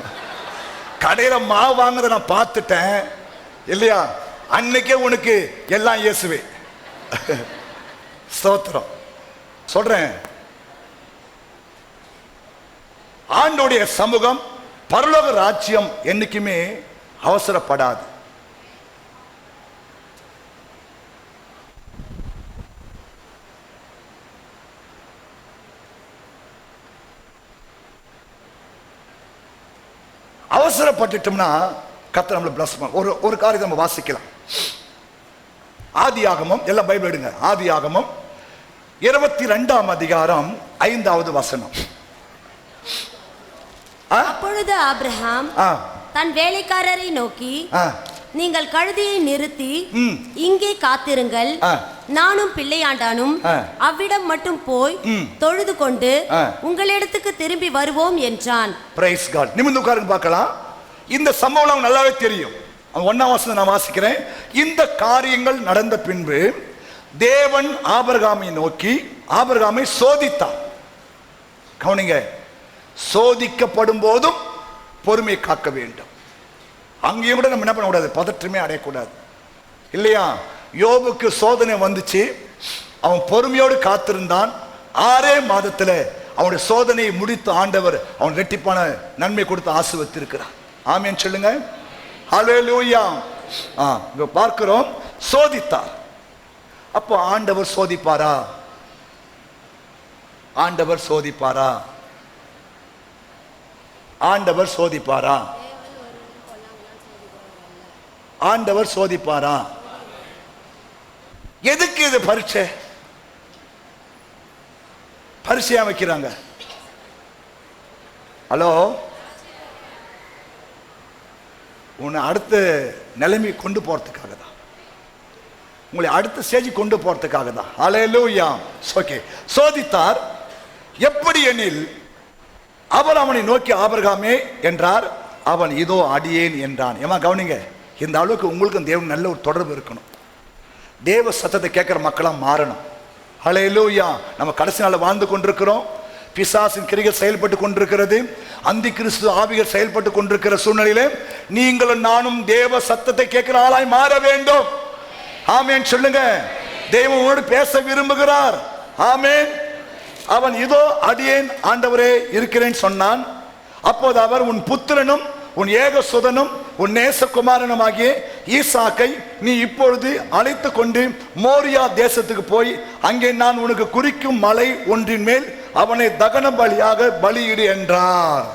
கடையில் மாவு வாங்குறத நான் பார்த்துட்டேன் இல்லையா, அன்னைக்கே உனக்கு எல்லாம் இயேசுவே. ஸ்தோத்திரம். சொல்றேன், ஆண்டோடைய சமூகம், பரலோக ராஜ்யம் என்னைக்குமே அவசரப்படாது. அவசரப்பட்டுட்டோம்னா கர்த்தர் நம்மளை பிளஸ் பண்ண ஒரு காரியத்தை நம்ம வாசிக்கலாம். ஆதியாகமம், எல்லாம் பைபிள் எடுங்க. ஆதியாகமம் 22ஆம் அதிகாரம் 5வது வசனம்.
அப்பொழுது ஆபிரகாம் தன் வேலைக்காரரை நோக்கி, நீங்கள் கழுதையை நிறுத்தி இங்கே காத்திருங்கள், நானும் பிள்ளையாண்டானும் அவ்விடம் மட்டும் போய் தொழுது கொண்டு உங்களிடத்துக்கு திரும்பி வருவோம் என்றான். Praise God. நிமிர்ந்து உட்காருங்க பார்க்கலாம். இந்த சம்பவம் நல்லாவே தெரியும். 1ஆம் வசனம் நான் வாசிக்கிறேன். இந்த காரியங்கள் நடந்த பின்பு தேவன் ஆபிரகாமை நோக்கி ஆபிரகாமை சோதித்தார். கவனிங்க, சோதிக்கப்படும் போதும் பொறுமை காக்க வேண்டும். அங்கேயும் கூட நம்ம என்ன பண்ணக்கூடாது, பதற்றமே அடையக்கூடாது இல்லையா. யோபுக்கு சோதனை வந்துச்சு, அவன் பொறுமையோடு காத்திருந்தான். 6 மாதத்துல அவனுடைய சோதனையை முடித்து ஆண்டவர் அவன் ரெட்டிப்பான நன்மை கொடுத்து ஆசீர்வதித்திருக்கிறார். ஆமென் சொல்லுங்க. ஹல்லேலூயா. இங்க பார்க்கிறோம், சோதித்தார். அப்போ ஆண்டவர் சோதிப்பாரா? ஆண்டவர் சோதிப்பாரா? ஆண்டவர் சோதிப்பாரா? ஆண்டவர் சோதிப்பாரா? எதுக்கு இது பரீட்சை? பரிசையா வைக்கிறாங்க. ஹலோ, உன்னை அடுத்த நிலைமை கொண்டு போறதுக்காக தான், உங்களை அடுத்த ஸ்டேஜ் கொண்டு போறதுக்காக தான். ஹல்லேலூயா. ஓகே. சோதித்தார். எப்படி எனில் அவர் அவனை நோக்கி ஆபிரகாமே என்றார்.
அவன் இதோ அடியேன் என்றான். ஏமா கவனிங்க, இந்த அளவுக்கு உங்களுக்கும் தேவன் நல்ல ஒரு தொடர்பு இருக்கணும். தேவ சத்தத்தை கேட்கிற மக்களாக மாறணும். ஹல்லேலூயா. நம்ம கடைசி நாள் வாழ்ந்து கொண்டிருக்கிறோம். பிசாசின் கிரிகள் செயல்பட்டு கொண்டிருக்கிறது. அந்தி கிறிஸ்து ஆவிகள் செயல்பட்டு கொண்டிருக்கிற சூழ்நிலையிலே நீங்களும் நானும் தேவ சத்தத்தை கேட்கிற ஆளாய் மாற வேண்டும். ஆமேன் சொல்லுங்க. தேவனோடு பேச விரும்புகிறார். ஆமேன். அவன் இதோ அடியேன் ஆண்டவரே இருக்கிறேன் சொன்னான். அப்போது அவர் உன் புத்திரனும் உன் ஏகசுதனும் உன் நேசகுமாரனும் ஆகிய ஈசாக்கை நீ இப்பொழுது அழைத்து கொண்டு மோரியா தேசத்துக்கு போய் அங்கே நான் உனக்கு குறிக்கும் மலை ஒன்றின் மேல் அவனை தகன பலியாக பலியிடு என்றார்.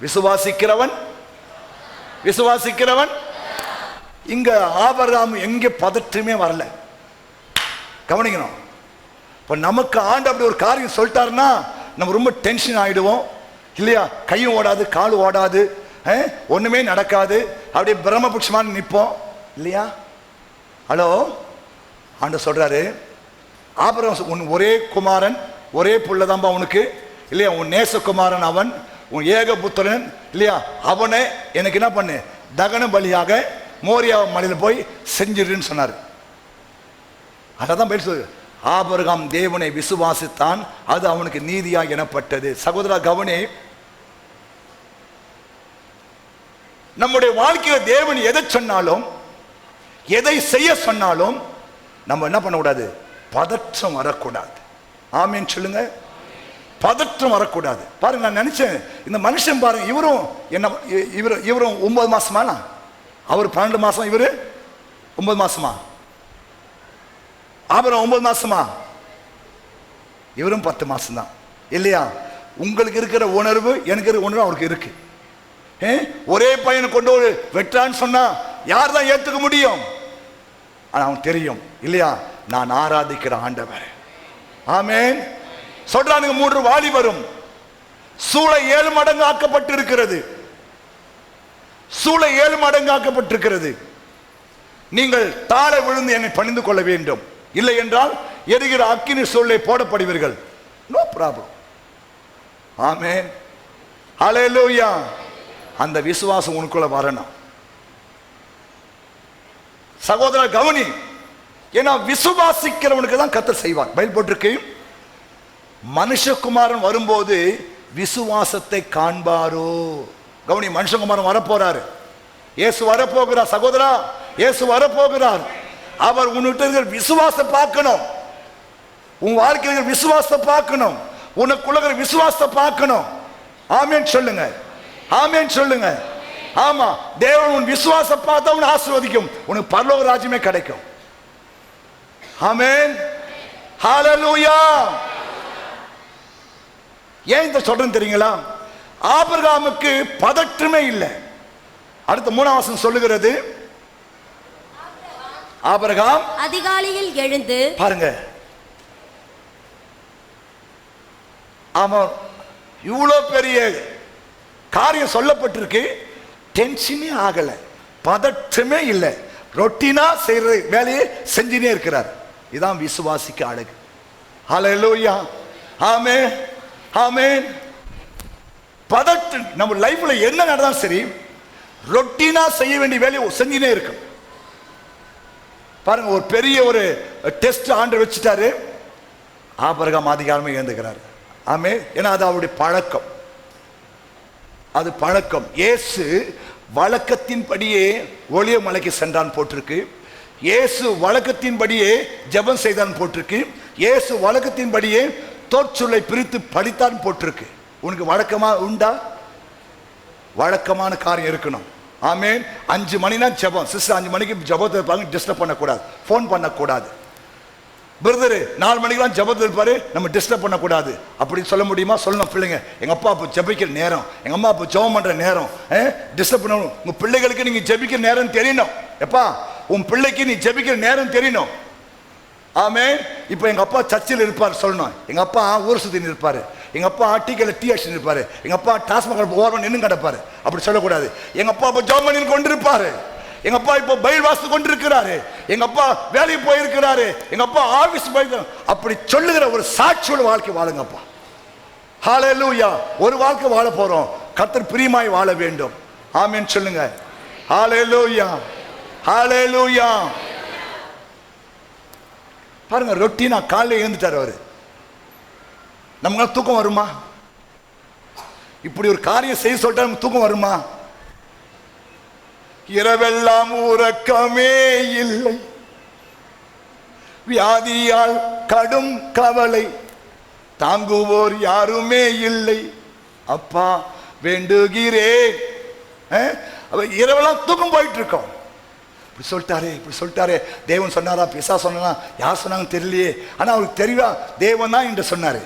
விசுவாசிக்கிறவன் விசுவாசிக்கிறவன். இங்க ஆபிரகாம் எங்கே பதற்றமே வரல. கவனிக்கணும். இப்ப நமக்கு ஆண்டு அப்படி ஒரு காரியம் சொல்லிட்டாருன்னா நம்ம ரொம்ப டென்ஷன் ஆயிடுவோம் இல்லையா? கையும் ஓடாது, கால் ஓடாது, ஒண்ணுமே நடக்காது, அப்படியே பிரம்மபுட்சமான நிற்போம் இல்லையா? ஹலோ, ஆண்டு சொல்றாரு, ஆபிரகாம் உன் ஒரே குமாரன், ஒரே புள்ளதாம்பா உனக்கு இல்லையா? உன் நேசகுமாரன் அவன், உன் ஏக புத்திரன் இல்லையா? அவனை எனக்கு என்ன பண்ணு, தகன பலியாக மோரியா மலையில் போய் செஞ்சிருன்னு சொன்னார். அதான் பேசு. ஆபிரகாம் தேவனை விசுவாசித்தான், அது அவனுக்கு நீதியாக எனப்பட்டது. சகோதரா கவனி, நம்முடைய வாழ்க்கையில் தேவன் எதை சொன்னாலும், எதை செய்ய சொன்னாலும் நம்ம என்ன பண்ணக்கூடாது? பதற்றம் வரக்கூடாது. ஆமேன் சொல்லுங்க. பதற்றம் வரக்கூடாது. பாருங்க, நான் நினைச்சேன் இந்த மனுஷன் பாருங்க, இவரும் என்ன, இவரும் 9 மாசமா, அவர் 12 மாசம், இவரு 9 மாசமா, ஆபிரகாம் 9 மாசமா, இவரும் 10 மாசம் தான் இல்லையா? உங்களுக்கு இருக்கிற உணர்வு எனக்கு இருக்கிற உணர்வு அவருக்கு இருக்கு. ஒரே பையனை கொண்டு ஒரு வெற்றான்னு சொன்னா யார் தான் ஏத்துக்க முடியும்? ஆனா அவன் தெரியும் இல்லையா, நான் ஆராதிக்கிற ஆண்டவர். ஆமென். சொல்றானுங்க 3 வாலிபரும் சூளை 7 மடங்கு ஆக்கப்பட்டிருக்கிறது. சூளை 7 மடங்கு ஆக்கப்பட்டிருக்கிறது. நீங்கள் தாழ விழுந்து என்னை பணிந்து கொள்ள வேண்டும், இல்லை என்றால் எரிகிற அக்கினி சூளை போடப்படுவீர்கள். No problem. ஆமென். ஹல்லேலூயா. அந்த விசுவாசம் உனக்குள்ள வரணும். சகோதர கவனி, ஏன்னா விசுவாசிக்கிறவனுக்கு தான் கர்த்தர் செய்வார். பைபிள் போட்டிருக்கு, மனுஷகுமாரன் வரும்போது விசுவாசத்தை காண்பாரோ. கவனி, மனுஷகுமாரன் வரப்போறாரு, இயேசு வரப்போகிறார். சகோதரா, இயேசு வரப்போகிறார். அவர் உன்கிட்ட இருக்கிற விசுவாசத்தை பார்க்கணும், உன் வாழ்க்கையில் விசுவாசத்தை பார்க்கணும், உனக்குள்ள விசுவாசத்தை பார்க்கணும். ஆமென் சொல்லுங்க. ஆமென் சொல்லுங்க. ஆமா, தேவன் உன் விசுவாசத்தை பார்த்தா உன்னை ஆசீர்வதிக்கும், உனக்கு பரலோக ராஜ்யமே கிடைக்கும். ஆமென். ஹல்லேலூயா. ஏன் இந்த சொல்றேன் தெரியுங்களா? ஆபிரகாமுக்கு பதற்றமே இல்லை. அடுத்த 3ஆம் வசனம் சொல்லுகிறது, ஆபிரகாம்
அதிகாலையில் எழுந்து,
பாருங்க, அவன் இவ்வளவு பெரிய காரியம் சொல்லப்பட்டிருக்கு, டென்ஷனே ஆகல, பதற்றமே இல்லை, ரொட்டீனா செய்யற வேலையை செஞ்சுனே இருக்கிறார். இதான் விசுவாசிக்க அழகு. ஹல்லேலூயா. ஆமென். ஆமென். பதற்றம் நம்ம லைஃப்ல என்ன நடந்தாலும் சரி, ரொட்டீனா செய்ய வேண்டிய வேலையை செஞ்சுனே இருக்கும். பாருங்க, ஒரு பெரிய ஒரு டெஸ்ட் ஆண்டு வச்சுட்டாரு, ஆபிரகாம் அதிகாரமே எழுந்துக்கிறார். ஆமே. ஏன்னா அது அவருடைய பழக்கம், அது பழக்கம். இயேசு வழக்கத்தின்படியே ஒளிய மலைக்கு சென்றான் போட்டிருக்கு. இயேசு வழக்கத்தின்படியே ஜெபம் செய்தான் போட்டிருக்கு. இயேசு வழக்கத்தின்படியே தோற்சொல்லை பிரித்து படித்தான் போட்டிருக்கு. உனக்கு வழக்கமா உண்டா? வழக்கமான காரியம் இருக்கணும். ஆமென். 5 மணினா ஜெபம். சிஸ்டர் 5 மணிக்கு ஜெபத்தை இருப்பாங்க, டிஸ்டர்ப் பண்ணக்கூடாது, ஃபோன் பண்ணக்கூடாது. பிரதர் 4 மணிக்கெல்லாம் ஜெபத்தில் இருப்பாரு, நம்ம டிஸ்டர்ப் பண்ணக்கூடாது. அப்படி சொல்ல முடியுமா? சொல்லணும். பிள்ளைங்க, எங்க அப்பா அப்போ ஜெபிக்கிற நேரம், எங்க அம்மா அப்போ ஜெபம் பண்ற நேரம், டிஸ்டர்ப் பண்ணணும். உங்க பிள்ளைகளுக்கு நீங்க ஜெபிக்கிற நேரம் தெரியணும். எப்பா, உன் பிள்ளைக்கு நீ ஜெபிக்கிற நேரம் தெரியணும். ஆமென். இப்போ எங்க அப்பா சர்ச்சில் இருப்பார் சொல்லணும். எங்க அப்பா ஊர் சுத்தி இருப்பாரு, எங்க அப்பா டீக்கல டீ அடிச்சு இருப்பாரு, எங்க அப்பா டாஸ்மாக் ஓரம் நின்று கிடப்பாரு. அப்படி சொல்லக்கூடாது. எங்க அப்பா இப்போ ஜெபம் பண்ணி கொண்டிருப்பாரு, எங்க அப்பா இப்போ பைபிள் வாசித்து கொண்டிருக்கிறாரு, எங்க அப்பா வேலைக்கு போயிருக்கிறாரு, எங்க அப்பா ஆபீஸ் போயிருக்காரு. அப்படி சொல்லுகிற ஒரு சாட்சியோட வாழ்க்கை வாழுங்கப்பா. ஹல்லேலூயா. ஒரு வாழ்க்கை வாழ போறோம். கர்த்தர் பிரியமாய் வாழ வேண்டும். ஆமென் சொல்லுங்க. ஹalleluya, ஹalleluya. பாருங்க, ரொட்டீனா காலையில எழுந்துட்டார் அவரு. நமக்கு தூக்கம் வருமா? இப்படி ஒரு காரியம் செய்ய சொல்லிட்டா நமக்கு தூக்கம் வருமா? இரவெல்லாம் உறக்கமே இல்லை, வியாதியால் கடும் கவலை, தாங்குவோர் யாருமே இல்லை, அப்பா வேண்டுகிறேன். இரவெல்லாம் தூக்கம் போயிட்டு இருக்கோம். இப்படி சொல்லிட்டாரே தேவன் சொன்னாரா பிசா சொன்னா யார் சொன்னாங்க தெரியலையே. ஆனா அவருக்கு தெரியவா தேவன் தான் என்று சொன்னாரு.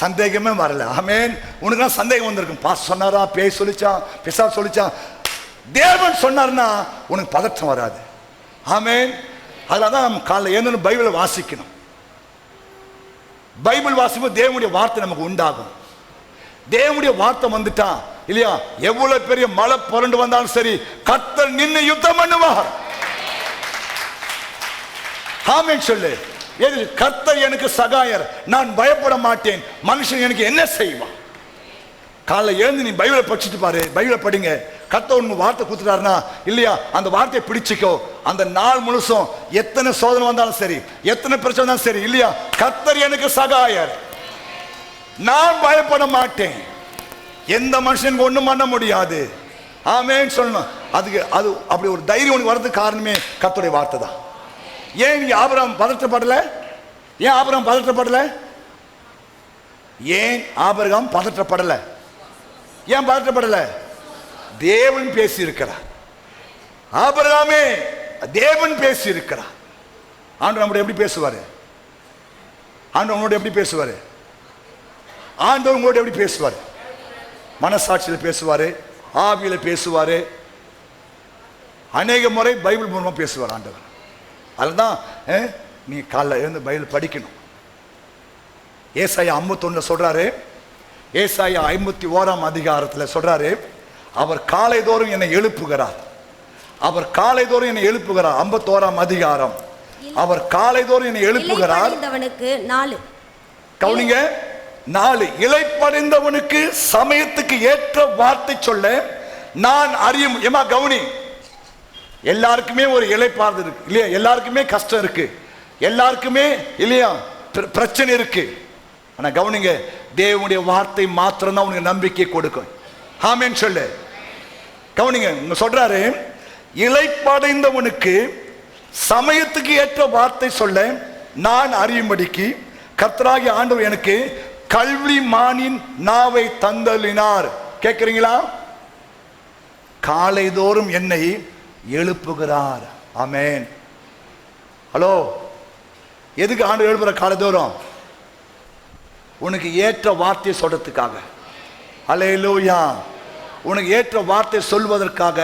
சந்தேகமே வரல. ஆமென். உனக்கு சந்தேகம் வந்திருக்கும், பாஸ் சொன்னாரா, பேய் சொல்லிச்சான், பிசா சொல்லிச்சான். தேவன் சொன்னார்னா உனக்கு பதற்றம் வராது. ஆமென். அதனாலதான் நம்ம காலைல எழுந்து பைபிளை வாசிக்கணும். பைபிள் வாசிக்கும் தேவனுடைய வார்த்தை நமக்கு உண்டாகும். தேவனுடைய வார்த்தை வந்துட்டா இல்லையா, எவ்வளவு பெரிய மழை புரண்டு வந்தாலும் சரி, கர்த்தர் நின்னு யுத்தம் பண்ணுவார். ஆமென் சொல்லு. கர்த்தர் எனக்கு சகாயர், நான் பயப்பட மாட்டேன், மனுஷன் எனக்கு என்ன செய்வான். காலைல எழுந்து நீ பைபிளை படிச்சுட்டு பாரு, பைபிளை படிங்க. கர்த்தர் உங்க வார்த்தை கொடுத்துட்டாருன்னா இல்லையா, அந்த வார்த்தையை பிடிச்சிக்கோ. அந்த நாள் முழுசும் எத்தனை சோதனை வந்தாலும் சரி, எத்தனை பிரச்சனை வந்தாலும் சரி இல்லையா, கர்த்தர் எனக்கு சகாயர், நான் பயப்பட மாட்டேன், எந்த மனுஷனுக்கு ஒண்ணும் பண்ண முடியாது. ஆமென் சொல்லணும். அதுக்கு அது அப்படி ஒரு தைரியம் உனக்கு வர்றதுக்கு காரணமே கர்த்தருடைய வார்த்தை தான். ஏன் நீங்க ஆபிரகாம் பதற்றப்படல? ஏன் ஆபிரகாம் பதற்றப்படல? ஏன் ஆபிரகாம் பதற்றப்படல? ஏன் பதற்றப்படல? தேவன் பேசி இருக்கிறார். ஆபிரகாமே தேவன் பேசி இருக்கிறார். ஆண்டவர் நம்மோட எப்படி பேசுவாரு? ஆண்டவர் நம்மோட எப்படி பேசுவாரு? ஆண்டவர் உங்களோட எப்படி பேசுவாரு? மனசாட்சியில பேசுவாரு, ஆவியில பேசுவாரு, அநேக முறை பைபிள் மூலமா பேசுவார் ஆண்டவர். அதுதான் நீ காலைல எழுந்து பைபிள் படிக்கணும். ஏசாயா 51 சொல்றாரு, ஏசாயா 51 அதிகாரத்துல சொல்றாரு, அவர் காலை தோறும் என்னை எழுப்புகிறார், அவர் காலை தோறும் என்னை எழுப்புகிறார். 51 அதிகாரம், அவர் காலை தோறும் என்னை எழுப்புகிறார். கவுனிங்க, 4 இளைப்படைந்தவனுக்கு சமயத்துக்கு ஏற்ற வார்த்தை சொல்ல நான் அறியும். ஏமா கவுனி, எல்லாருக்குமே ஒரு இளைப்பாறுதல் இருக்கு இல்லையா, எல்லாருக்குமே கஷ்டம் இருக்கு, எல்லாருக்குமே இல்லையா பிரச்சனை இருக்கு. ஆனா கவனிங்க, தேவனுடைய வார்த்தை மாத்திரம் தான் உனக்கு நம்பிக்கை கொடுக்கும். ஆமென் சொல்லு. கவனிங்க, உங்க சொல்றாரு, இளைப்படைந்தவனுக்கு சமயத்துக்கு ஏற்ற வார்த்தை சொல்ல நான் அறியும்படிக்கு கர்த்தராகிய ஆண்டவர் எனக்கு கல்வி மானின் நாவை தந்தளினார். கேட்கிறீங்களா? காலை தோறும் என்னை எழுப்புகிறார். ஆமென். ஹலோ, எதுக்கு ஆண்டவர் எழுப்புற காலை தோறும்? உனக்கு ஏற்ற வார்த்தையை சொல்றதுக்காக. அல்லேலூயா. உனக்கு ஏற்ற வார்த்தை சொல்வதற்காக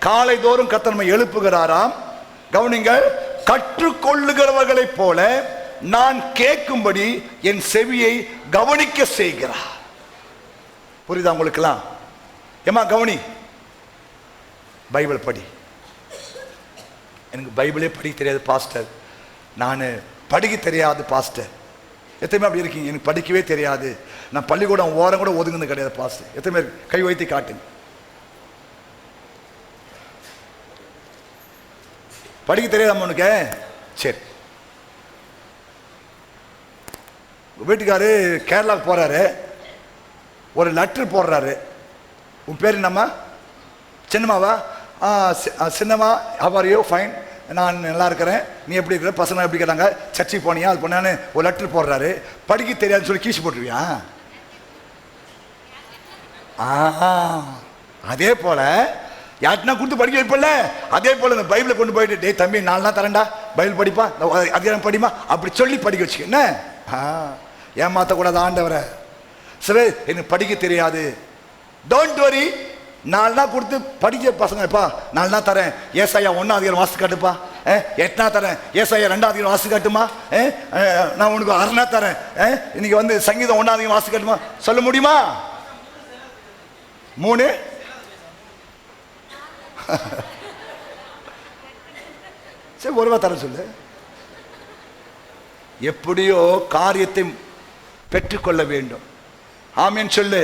காலை தோறும் கர்த்தர் நம்மை எழுப்புகிறாராம். கவனிங்கள், கற்றுக்கொள்ளுகிறவர்களைப் போல நான் கேட்கும்படி என் செவியை கவனிக்க செய்கிறார். புரியுதா உங்களுக்கெல்லாம்? ஏமா கவனி, பைபிள் படி. எனக்கு பைபிளே படிக்க தெரியாது பாஸ்டர், நான் படிக்க தெரியாது பாஸ்டர். எத்தனை அப்படி இருக்கீங்க? எனக்கு படிக்கவே தெரியாது, நான் பள்ளிக்கூடம் ஓரம் கூட ஒதுங்குறது கிடையாது பாஸ்டர். எத்தனை பேர் கை வைத்து காட்டுங்க. படிக்க தெரியாதம்மா உனக்கு? சரி, வீட்டுக்காரு கேரளாவுக்கு போறாரு, ஒரு லெட்டர் போடுறாரு. உன் பேர் என்னம்மா? சின்னம்மாவா? சின்னம்மா, ஹவ் ஆர் யூ? ஃபைன், நான் நல்லா இருக்கிறேன், நீ எப்படி இருக்கிற? பசங்க எப்படி கேட்டாங்க? சர்ச்சுக்கு போனியா? அது பண்ணான்னு ஒரு லெட்டர் போடுறாரு. படிக்க தெரியாதுன்னு சொல்லி கீச்சு போட்டுருவியா? அதே போல யாருன்னா கொடுத்து படிக்க வைப்பல, அதே போல இந்த பைபிளை கொண்டு போயிட்டு, டே தம்பி 4 நாள் தரேன்டா, பைபிள் படிப்பா, அதிகாரம் படிமா, அப்படி சொல்லி படிக்க வச்சுக்க. என்ன ஏமாத்தக்கூடாது ஆண்டவரை. சரி, எனக்கு படிக்க தெரியாது, டோன்ட் வரி, 4 நாள் கொடுத்து படிக்க பசங்க. எப்பா 4 நாள் தரேன், ஏசாயா 1 அதிகாரம் வாசி காட்டுப்பா. 8 நாள் தரேன், ஏசாயா 2 அதிகாரம் வாசி காட்டுமா. நான் உனக்கு 6 நாள் தரேன், இன்னைக்கு வந்து சங்கீதம் 1 அதிகாரம் வாசி காட்டுமா. சொல்ல முடியுமா? 3 சரி, 1 ரூபா தர சொல்லு. எப்படியோ காரியத்தை பெற்றுக்கொள்ள வேண்டும். ஆமென் சொல்லு.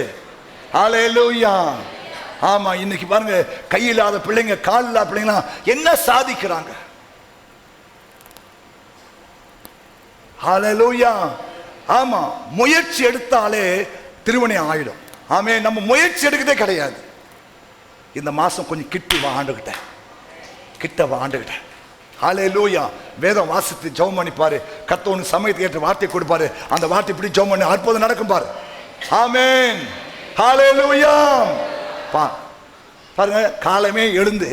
ஹல்லேலூயா. ஆமா, இன்னைக்கு பாருங்க, கையில்லாத பிள்ளைங்க, கால் இல்லாத பிள்ளைங்க என்ன சாதிக்கிறாங்க. ஹல்லேலூயா. ஆமா, முயற்சி எடுத்தாலே திருமணம் ஆயிடும். ஆமே, நம்ம முயற்சி எடுக்கதே கிடையாது. இந்த மாசம் கொஞ்சம் கிட்ட வா ஆண்டுகிட்ட. ஹல்லேலூயா. வேதம் வாசித்து ஜெபம் பண்ணி பாரு. கர்த்தர் உனக்கு சமயத்துக்கு ஏற்ற வார்த்தை கொடுப்பாரு. அந்த வார்த்தை இப்படி ஜெபம் பண்ணி அற்புதம் நடக்கும் பாரு. ஆமென். ஹல்லேலூயா. பாருங்க, காலமே எழுந்து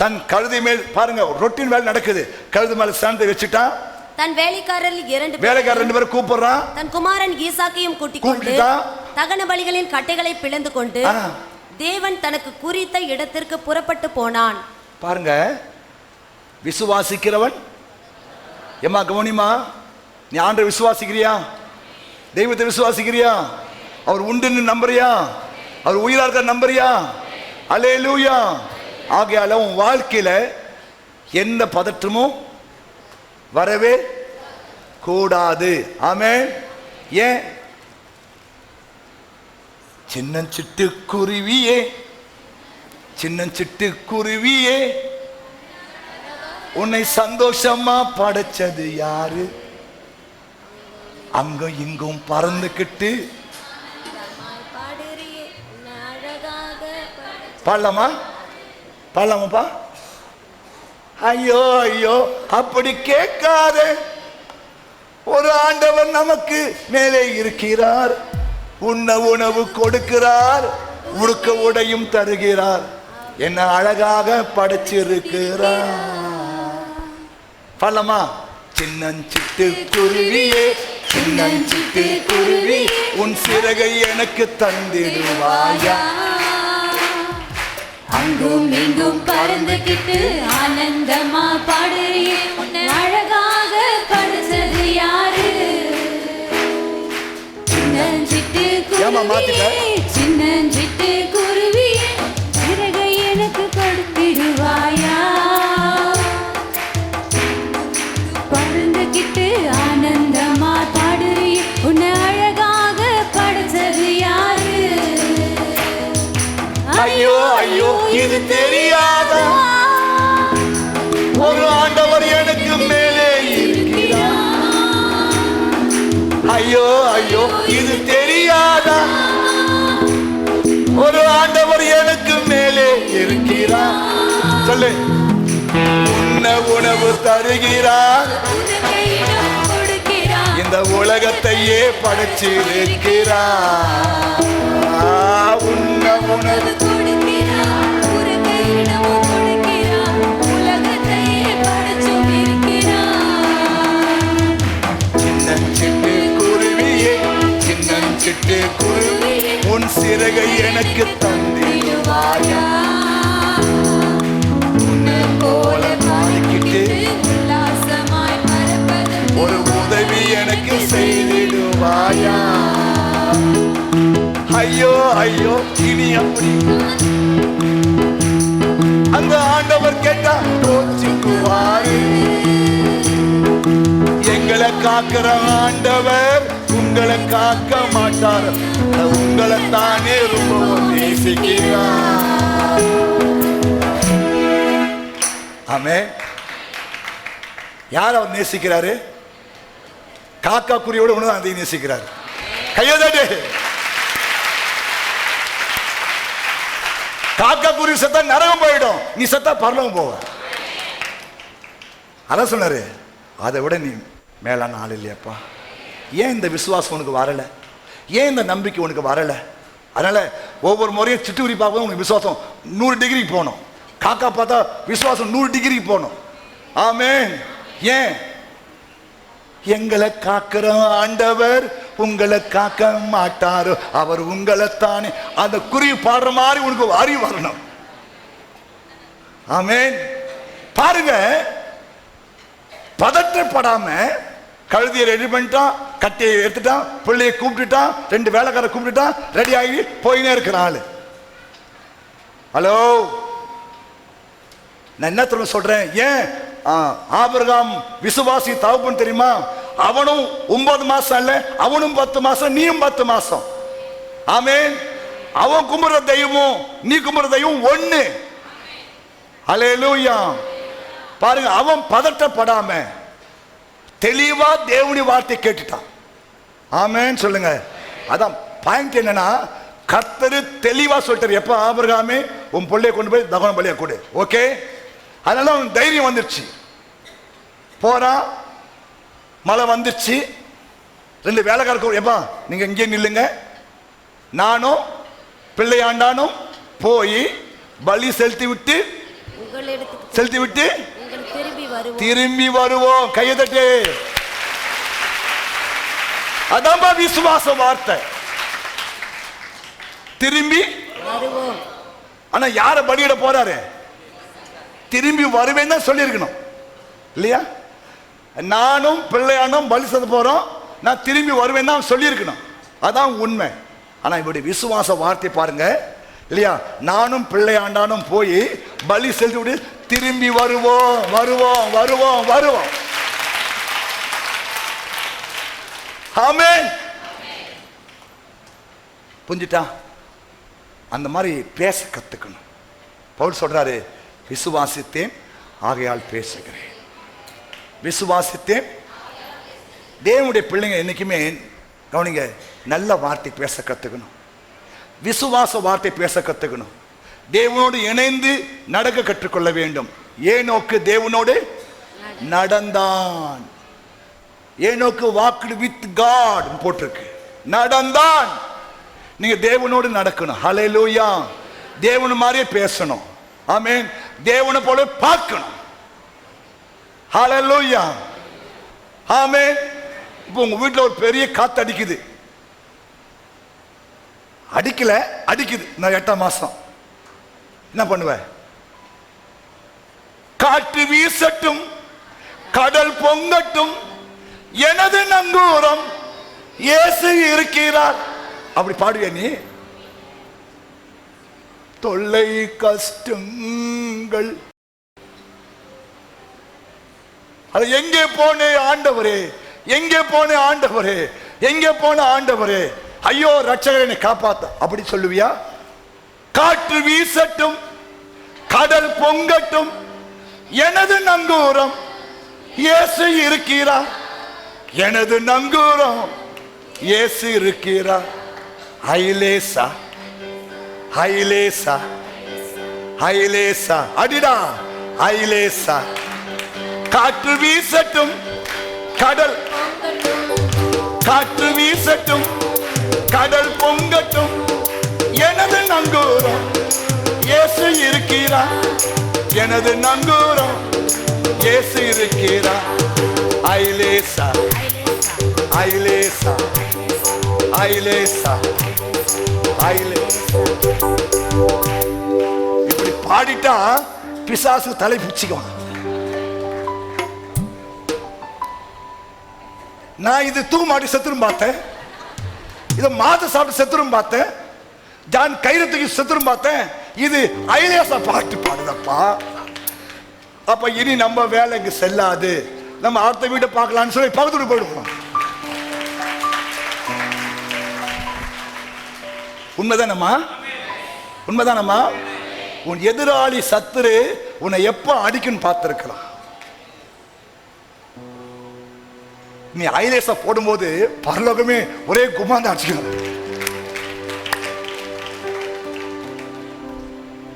தன் கழுதை மேல், பாருங்க ரொட்டின் வேலை நடக்குது, கழுது மேல சேர்ந்து வச்சுட்டா,
தன் வேலைக்காரரில்
வேலைக்காரர் 2 பேரும் கூப்பிடுறான்.
தன் குமாரன் ஈசாக்கையும் கூட்டிக் கொண்டு தகன பலிகளின் கட்டைகளை பிளந்து கொண்டு தேவன் தனக்கு குறித்த இடத்திற்கு புறப்பட்டு போனான்.
பாருங்க, விசுவாசிக்கிறவன், ஏமா கவனிமா, நீ ஆண்டவரை விசுவாசிக்கிறியா? தெய்வத்தை விசுவாசிக்கிறியா? அவர் உண்டுன்னு நம்புறியா? அவர் உயிரா இருக்க நம்புறியா? அல்லேலூயா. ஆகையால உன் வாழ்க்கையில எந்த பதற்றமும் வரவே கூடாது. ஆமென். ஏன்? சின்னஞ்சிட்டு குருவியே, சின்னஞ்சிட்டு குருவியே, உன்னை சந்தோஷமா படைச்சது யாரு? அங்கும் இங்கும் பறந்துக்கிட்டு பாடலாமா? பாடலாமாப்பா? ஐயோ ஐயோ, அப்படி கேட்காத. ஒரு ஆண்டவர் நமக்கு மேலே இருக்கிறார், உண்ண உணவு கொடுக்கிறார், உடுக்க உடையும் தருகிறார், என்ன அழகாக படைச்சிருக்கிறார். பாடலாமா? சின்னஞ்சிட்டு குருவியே, சின்னஞ்சிட்டு குருவி, உன் சிறகை எனக்கு தந்திடுவாயா?
அங்கும் இங்கும் பறந்துகிட்டு ஆனந்தமா பாடுறியே, உன்னை அழகாக படைச்சது யாரு? சின்னஞ்சிட்டு குருவியே, சின்னஞ்சிட்டு குருவியே, சிறகை எனக்கு கொடுத்திடுவாயா? பறந்துகிட்டு ஆனந்தமா பாடுறியே, உன்னை அழகாக படைச்சது யாரு?
ஐயோ ஐயோ, இது தெரியாதா? ஒரு ஆண்டவர் எனக்கு மேலே இருக்கிறார். ஐயோ ஐயோ, இது தெரியாதா? ஒரு ஆண்டவர் எனக்கு மேலே இருக்கிறார். சொல்லு. உண்ண உணவு தருகிறார், இந்த உலகத்தையே படைச்சிருக்கிறார். உண்ண உணவு சின்னஞ்சிட்டு குருவியே, சின்னஞ்சிட்டு குருவி, உன் சிறகை எனக்கு தந்திடுவாயா? போல பாடிக்கிட்டு ஒரு உதவி எனக்கு செய்திடுவாயா? ஐயோ ஐயோ, இனி அப்படி அந்த ஆண்டவர் கேட்டா யோசிக்குவாரு. எங்களை காக்கிற ஆண்டவர் உங்களை காக்க மாட்டார், உங்களை தானே ரொம்ப நேசிக்கிறார். ஆமே. யார் அவர் நேசிக்கிறாரு? காக்கா குறியோட ஒண்ணு அதை நேசிக்கிறார். கையோதாட்டு. காக்கா குருவி செத்தா நரகம் போயிடும், நீ செத்தா பரலோகம் போவ. அதான் சொன்னாரு, அதை விட நீ மேலான ஆள் இல்லையாப்பா. ஏன் இந்த விசுவாசம் உனக்கு வரல? ஏன் இந்த நம்பிக்கை உனக்கு வரல? அதனால ஒவ்வொரு முறையும் சிட்டுக்குருவி பார்க்கும்போது உனக்கு விசுவாசம் 100 டிகிரிக்கு போகணும். காக்கா பார்த்தா விசுவாசம் 100 டிகிரிக்கு போகணும். ஆமென். ஏன்? எங்களை காக்கிற ஆண்டவர் உங்களை காக்க மாட்டாரு, அவர் உங்களை தானே. அந்த குருவி பாடுற மாதிரி உனக்கு அறிவு வரணும். ஆமென். பாருங்க, பதற்றப்படாம கழுதியை ரெடி பண்ணிட்டான், கட்டையை எடுத்துட்டான், பிள்ளையை கூப்பிட்டுட்டான், 2 வேலைக்கார கூப்பிட்டுட்டான், ரெடி ஆகி போயினே இருக்கிற ஆளு. ஹலோ, நான் என்ன சொல்றேன்? ஏன் ஆபிரகாம் விசுவாசி தகப்பன் தெரியுமா? அவனும் 9 மாசம் இல்ல, அவனும் 10 மாசம், நீயும் 10 மாசம். ஆமென். அவன் கும்பிடுற தெய்வம் நீ கும்பிடுற தெய்வம் ஒண்ணு. அல்லேலூயா. பாருங்க, அவன் பதட்டப்படாம தெளிவா தேவனுடைய வார்த்தை கேட்டுட்டான். ஆமென் சொல்லுங்க. அதான் பாயிண்ட் என்னன்னா, கர்த்தர் தெளிவா சொல்லிட்டாரு, எப்ப ஆபிரகாமே உன் பிள்ளைய கொண்டு போய் தகன பலியா கொடு. ஓகே, அதனால அவன் தைரியம் வந்துருச்சு. போறான், மழை வந்துருச்சு. 2 வேலைக்காரர்கள், எப்பா நீங்க இங்கே நில்லுங்க, நானும் பிள்ளையாண்டானும் போய் பலி செலுத்தி விட்டு திரும்பி வருவோம். கையை தட்டு. அதான்பா விசுவாச வார்த்தை. திரும்பி வருவோம். ஆனா யார பலியிட போறாரு? திரும்பி வருவேன் தான் சொல்லியிருக்கணும் இல்லையா? நானும் பிள்ளையானும் பலி செலுத்த போறோம், நான் திரும்பி வருவேன் தான் சொல்லியிருக்கணும். அதான் உண்மை. ஆனா இப்படி விசுவாச வார்த்தை பாருங்க இல்லையா? நானும் பிள்ளையாண்டானும் போய் பலி செலுத்தி விட்டு திரும்பி வருவோம் வருவோம் வருவோம் வருவோம். ஆமென். புரிஞ்சுட்டா? அந்த மாதிரி பேச கத்துக்கணும். பவுல் சொல்றாரு, விசுவாசித்தேன் ஆகையால் பேசுகிறேன். விசுவாசித்தேன். தேவனுடைய பிள்ளைங்க என்னைக்குமே கவனிங்க, நல்ல வார்த்தை பேச கத்துக்கணும், விசுவாச வார்த்தை பேச கத்துக்கணும், தேவனோடு இணைந்து நடக்க கற்றுக்கொள்ள வேண்டும். ஏனோக்கு தேவனோடு நடந்தான். ஏனோக்கு வாக்டு வித் காட் போட்டிருக்கு, நடந்தான். நீங்க தேவனோடு நடக்கணும். ஹல்லேலூயா. தேவன் மாதிரியே பேசணும். ஆமென். தேவனை போல பார்க்கணும். ஹல்லேலூயா. ஆமென். இப்போ உங்க வீட்டில் ஒரு பெரிய காத்து அடிக்குது, அடிக்கல அடிக்குது, நான் 8ஆம் மாசம் என்ன பண்ணுவேன்? காற்று வீசட்டும், கடல் பொங்கட்டும், எனது நங்கூரம் இயேசு இருக்கிறார். அப்படி பாடுவே நீ? தொல்லை கஷ்டங்கள் அது எங்கே போனே ஆண்டவரே, எங்கே போனே ஆண்டவரே, எங்கே போன ஆண்டவரே, ஐயோ ரட்சகரை காப்பாத்த, அப்படி சொல்லுவியா? காற்று வீசட்டும், கடல் பொங்கட்டும், எனது நங்கூரம் இயேசு இருக்கிறார். எனது நங்கூரம் இயேசு இருக்கிறார். ஐலேசா ஐலேசா ஐலேசா அடிடா ஐலேசா. காற்று வீசட்டும், கடல் காற்று வீசட்டும், கடல் பொங்கட்டும், எனது நங்கூரம் இயேசு இருக்கிறார். எனது நங்கூரம் இயேசு இருக்கிறார். ஐலேசா ஐலேசா ஐலேசா ஐலேசா. இப்படி பாடிட்டா பிசாசு தலை பிச்சுக்குவான். நான் இது தூமாடி செத்துரும் பார்த்தேன், இதை மாத சாப்பிட்டு செத்துரும் பார்த்தேன், ஜான் கைரத்துக்கு செத்துரும் பார்த்தேன். இது ஐலேசா பாட்டு பாடுதப்பா. அப்ப இனி நம்ம வேலை இங்க செல்லாது, நம்ம அடுத்த வீட்டை பார்க்கலான்னு சொல்லி பக்கத்துல போயிடுவோம். உண்மைதானம்மா? உண்மைதானம்மா? உன் எதிராளி சத்துரு உன்னை எப்ப அடிக்குன்னு பார்த்திருக்கலாம். நீ ஐலேசா போடும்போது பரலோகமே ஒரே குமாந்த அடிச்சுக்கணும்.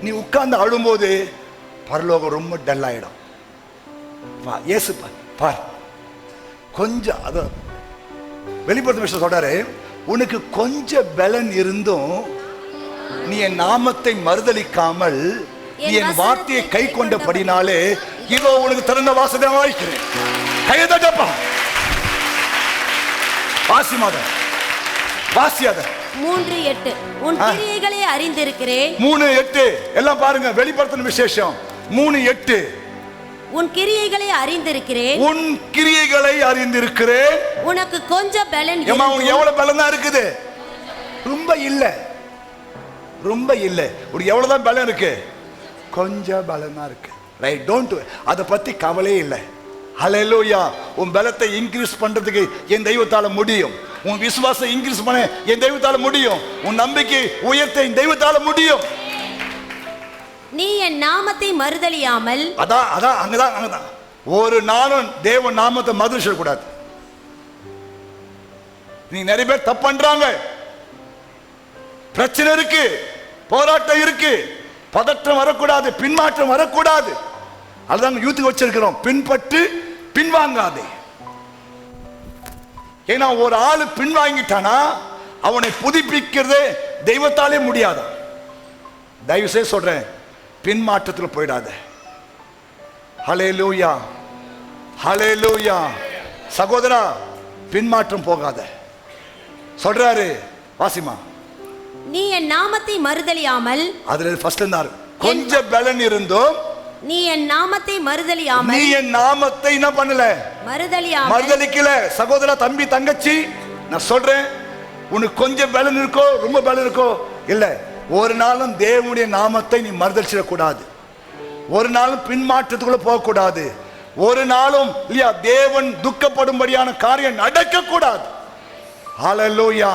நீ உட்கார்ந்து அழும்போது பரலோகம் ரொம்ப டல் ஆயிடும். இயேசு பார், கொஞ்சம் அத வெளிப்படுத்தும் விஷயம் சொல்றாரு, உனக்கு கொஞ்சம் பலன் இருந்தும் நீ என் நாமத்தை மறுதலிக்காமல் நீ என் வார்த்தையை கை கொண்டபடினாலே இதோ உனக்கு திறந்த வாசனை வாய்க்கிறேன். கையை தட்டப்பா. வாசி மாத வாசியாத
3:8 உன் கிரியைகளை அறிந்திருக்கிறேன்.
3:8 எல்லாம் பாருங்க, வெளிப்படுத்தின விசேஷம். 3:8
உன் கிரியைகளை அறிந்திருக்கிறேன்.
உன் கிரியைகளை அறிந்திருக்கிறேன்.
உனக்கு கொஞ்சம் பலன்.
ஏமா உனக்கு எவ்வளவு பலன் தான் இருக்குது? ரொம்ப இல்ல, ரொம்ப இல்ல. உனக்கு எவ்வளவுதான் பலன் இருக்கு? கொஞ்சம் பலன் தான் இருக்கு. ரைட், டோன்ட், அதை பத்தி கவலையே இல்லை. ஹல்லேலூயா. உன் பலத்தை இன்க்ரீஸ் பண்றதுக்கு என் தெய்வத்தால முடியும். உன் விசுவாசம் இன்க்ரீஸ் பண்ண என் தெய்வத்தால முடியும். உன் நம்பிக்கை உயர்த்த என் தெய்வத்தால முடியும்.
நீ என் நாமத்தை மறுதலியாமல்.
அங்கதான் ஒரு நாளும் தேவ நாமத்தை மறுதலிக்க கூடாது. நீ நிறைய பேர் தப்பு பண்றாங்க. பிரச்சனை இருக்கு, போராட்டம் இருக்கு, பதற்றம் வரக்கூடாது, பின்மாற்றம் வரக்கூடாது. அதுதான் யூத்துக்கு வச்சிருக்கிறோம், பின்பற்று பின்வாங்காதே. ஏன்னா ஒரு ஆளு பின்வாங்கிட்டானா அவனை புதுப்பிக்கிறதே தெய்வத்தாலே முடியாத. தயவு செய்து சொல்றேன், பின்மாற்றத்தில் போயிடாத. ஹல்லேலூயா, ஹல்லேலூயா. சகோதரா, பின்மாற்றம் போகாத. சொல்றாரு வாசிமா,
நீ என் நாமத்தை மறுதலியாமல்.
அதுல ஃபர்ஸ்ட் இருந்தார், கொஞ்சம் பலன் இருந்தோம்.
நீ என் நாமத்தை மறுதலியாமல்.
நீ என் நாமத்தை என்ன பண்ணல? மறுதலிக்கல. சகோதரா, தம்பி, தங்கச்சி, நான் சொல்றேன், உனக்கு கொஞ்சம் பலன் இருக்கோ ரொம்ப பலன் இருக்கோ இல்ல, ஒரு நாளும் தேவனுடைய நாமத்தை நீ மறுதலிச்சிட கூடாது. ஒரு நாளும் பின்மாற்றத்துக்குள்ள போக கூடாது. ஒரு நாளும் இல்லையா தேவன் துக்கப்படும்படியான காரியம் நடக்க கூடாது. ஹல்லேலூயா,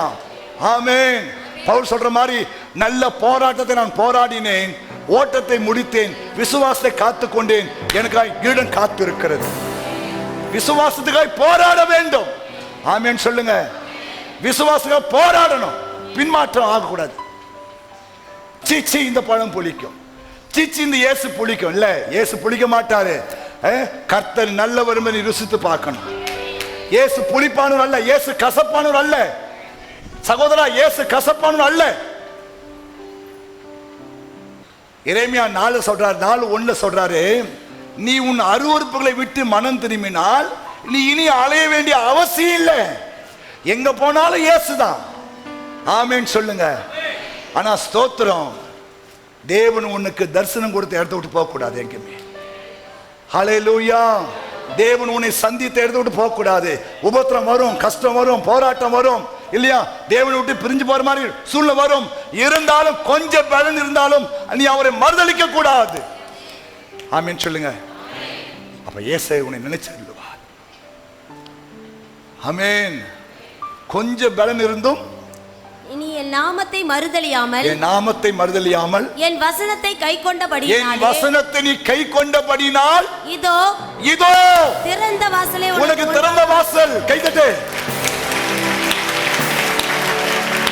ஆமென். பவுல் சொல்ற மாதிரி, நல்ல போராட்டத்தை நான் போராடினேன், ஓட்டத்தை முடித்தேன், விசுவாசத்தை காத்துக் கொண்டேன், எனக்காக கிரீடம் காத்து இருக்கிறது. விசுவாசத்துக்காக போராட வேண்டும். ஆமென் சொல்லுங்க. விசுவாசத்துக்காக போராடணும், பின்மாற்றம் ஆகக்கூடாது. சீச்சி இந்த பழம் புளிக்கும், சீச்சி இந்த இயேசு புளிக்கும் இல்ல, இயேசு புளிக்க மாட்டாரு. கர்த்தர் நல்லவர் என்பதை ருசித்து பார்க்கணும். இயேசு புளிப்பானவர் அல்ல, இயேசு கசப்பானவர் அல்ல. சகோதரா, இயேசு கசப்பானவர் அல்ல. எரேமியா 4 சொல்றாரு, 4:1 சொல்றாரு, நீ உன் அருவருப்புகளை விட்டு மனம் திரும்பினால் நீ இனி அலைய வேண்டிய அவசியம் இல்லை. எங்க போனாலும் இயேசுதான். ஆமென் சொல்லுங்க. ஆனா ஸ்தோத்திரம், தேவன் உனக்கு தரிசனம் கொடுத்து இடத்த விட்டு போக கூடாது எங்கேயுமே. ஹல்லேலூயா. தேவன் உன்னை சந்தித்த இடத்த விட்டு போக கூடாது. உபத்திரம் வரும், கஷ்டம் வரும், போராட்டம் வரும் இல்லையா, தேவனை விட்டு பிரிஞ்சு போற மாதிரி சூழ்நிலை வரும். இருந்தாலும் கொஞ்சம் பலன் இருந்தாலும் நீ அவரை மறுதலிக்க கூடாது. ஆமென் சொல்லுங்க. அப்ப இயேசு உன்னை நினைச்சிருவார். ஆமென். கொஞ்சம் பலன் இருந்தும்
நீ என் நாமத்தை மறுதலியாமல்.
என் நாமத்தை மறுதலியாமல்
என் வசனத்தை கைக்கொண்டபடியால்.
என் வசனத்தை நீ கைக்கொண்டபடினால்
இதோ
இதோ
திறந்த வாசலே
உனக்கு திறந்த வாசல். கை தட்டு.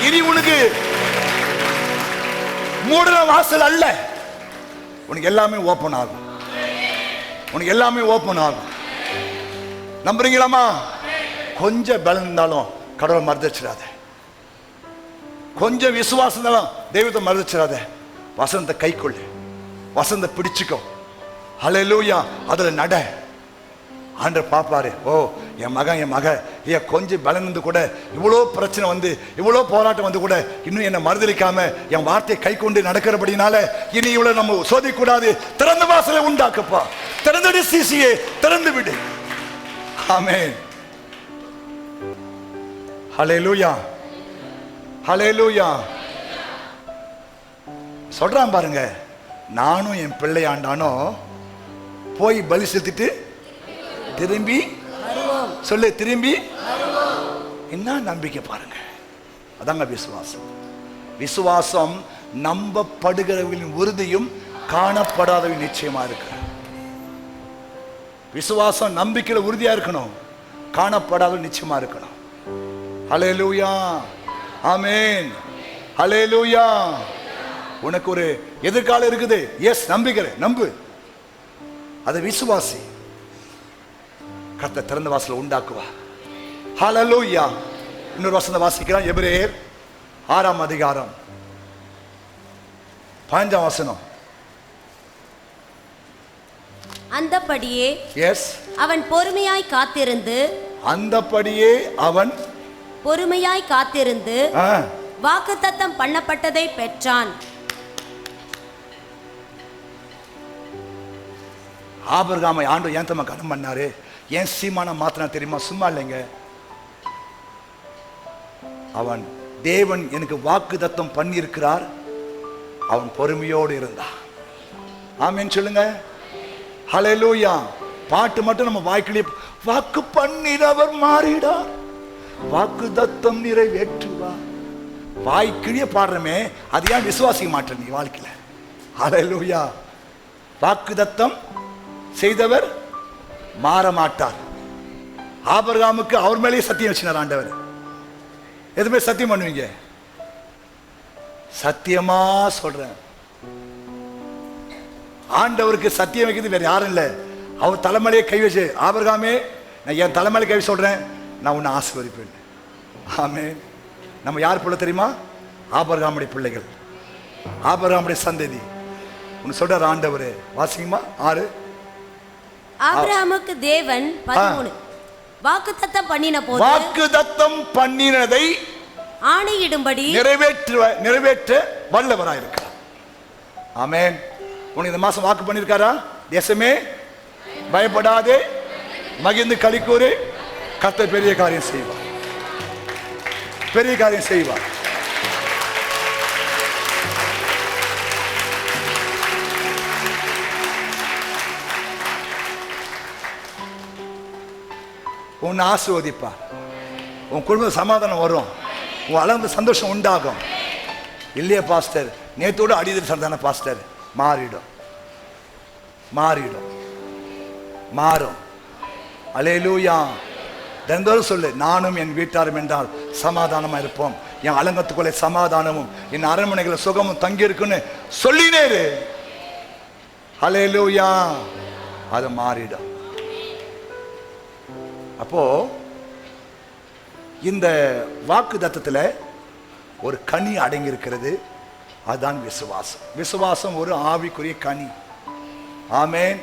இனி உனக்கு மூடின வாசல் அல்ல, உனக்கு எல்லாமே ஓபன் ஆகும். உனக்கு எல்லாமே ஓபன் ஆகும். நம்புறீங்களாமா? கொஞ்சம் பலன் இருந்தாலும் கடவுளை மறுதலிச்சிடாத. கொஞ்சம் விசுவாசம் இருந்தாலும் தெய்வத்தை மறுதலிச்சிடாத. வசனத்தை கைக்கொள்ளு, வசனத்தை பிடிச்சுக்கோ. ஹல்லேலூயா. அதுல நட. ஆண்டவர் பாப்பாரு, ஓ என் மகன் என் மக ஏன் கொஞ்சம் பலன் வந்து கூட, இவ்வளோ பிரச்சனை வந்து, இவ்வளோ போராட்டம் வந்து கூட இன்னும் என்னை மறுதலிக்காம என் வார்த்தையை கை கொண்டு நடக்கிறபடினால இனி இவ்வளவு நம்ம சோதிக்கூடாது. திறந்த வாசலை உண்டாக்கப்பா. திறந்துடு சிசியே, திறந்து விடு. ஆமென். ஹல்லேலூயா, ஹல்லேலூயா. சொல்றான் பாருங்க, நானும் என் பிள்ளையாண்டானோ போய் பலி செலுத்திட்டு திரும்பி சொல்லு, திரும்பி. என்ன நம்பிக்கை பாருங்க. அதாங்க விசுவாசம். விசுவாசம் நம்பப்படுகிறவர்களின் உறுதியும் காணப்படாதவன் நிச்சயமா இருக்கு. விசுவாசம் நம்பிக்கையில உறுதியா இருக்கணும், காணப்படாத நிச்சயமா இருக்கணும். ஹல்லேலூயா, ஆமென், ஹல்லேலூயா. உனக்கு ஒரு எதிர்காலம் இருக்குது. எஸ், நம்பிக்கிறேன், நம்பு, அதை விசுவாசி. கர்த்தர் திறந்த வாசலை உண்டாக்குவா. ஹல்லேலூயா. இன்னொரு வசனம் வாசிக்கிறான், எபிரேயர் 6ஆம் அதிகாரம் 15ஆம் வசனம்.
அந்தபடியே
எஸ்,
அவன் பொறுமையாய் காத்திருந்து.
அந்தபடியே அவன்
பொறுமையாய் காத்திருந்து வாக்குத்தத்தம் பண்ணப்பட்டதை பெற்றான்.
ஆபிரகாமை ஆண்டவர் ஏன் தம்மை கனம் பண்ணாரு? ஏன் சீமான மாத்தினா தெரியுமா? சும்மா இல்லைங்க. அவன் தேவன் எனக்கு வாக்குத்தத்தம் பண்ணியிருக்கிறார், அவன் பொறுமையோடு இருந்தான். ஆமென் சொல்லுங்க. ஹல்லேலூயா. பாட்டு மட்டும் நம்ம வாய்க்கிலே வாக்கு பண்ணினவர் மாறிடார், வாக்கு தத்தம் நிறைவேற்றுவார். வாய்க்கிழிய பாடுறமே, அது ஏன் விசுவாசிக்க மாட்டேன் நீ வாழ்க்கையில? ஹல்லேலூயா. வாக்கு தத்தம் செய்தவர் மாற மாட்டார். ஆபிரகாமுக்கு அவர் மேலேயே சத்தியம் வச்சினார் ஆண்டவர். எதுவுமே சத்தியம் பண்ணுவீங்க? சத்தியமா சொல்றேன், ஆண்டவருக்கு சத்தியம் வைக்கிறது வேற யாரும் இல்லை. அவர் தலைமையிலே கை வச்சு, ஆபிரகாமே நான் என் தலைமையில கை சொல்றேன், நான் உன்னை ஆசீர்வதிப்பேன். ஆமென். நம்ம யார் பிள்ளை தெரியுமா? ஆபிரகாமுடைய பிள்ளைகள், ஆபிரகாமுடைய சந்ததி. உன்னு சொல்றார் ஆண்டவரே. வாசிங்கம்மா 6.
ஆபிரகாமுக்கு தேவன் 13 வாக்குத்தத்தம் பண்ணின போது,
வாக்குத்தத்தம் பண்ணினதை
ஆணையிடும்படி
நிறைவேற்ற வல்லவராயிருக்கிறார். ஆமென். உனக்கு இந்த மாசம் வாக்கு பண்ணிருக்காரா? தேசமே பயப்படாதே, மகிழ்ந்து களிக்கூறு, கர்த்தர் பெரிய காரியம் செய்வார், பெரிய காரியம் செய்வார். உன்னை ஆசீர்வதிப்பார், உன் குடும்ப சமாதானம் வரும், உன் அளவு சந்தோஷம் உண்டாகும். இல்லையா பாஸ்டர், நேத்தோடு அடிதல் சந்தான பாஸ்டர், மாறிடும், மாறிடும், மாறும். அல்லேலூயா. தினந்தோறும் சொல்லு, நானும் என் வீட்டாரும் என்றால் சமாதானமா இருப்போம், என் அலங்கத்துக்குள்ளே சமாதானமும் என் அரண்மனைகளை சுகமும் தங்கி இருக்குன்னு சொல்லினேரு. அல்லேலூயா. அது மாறிடும். அப்போ இந்த வாக்கு தத்தத்தில் ஒரு கனி அடங்கி இருக்கிறது, அதுதான் விசுவாசம். விசுவாசம் ஒரு ஆவிக்குரிய கனி. ஆமென்.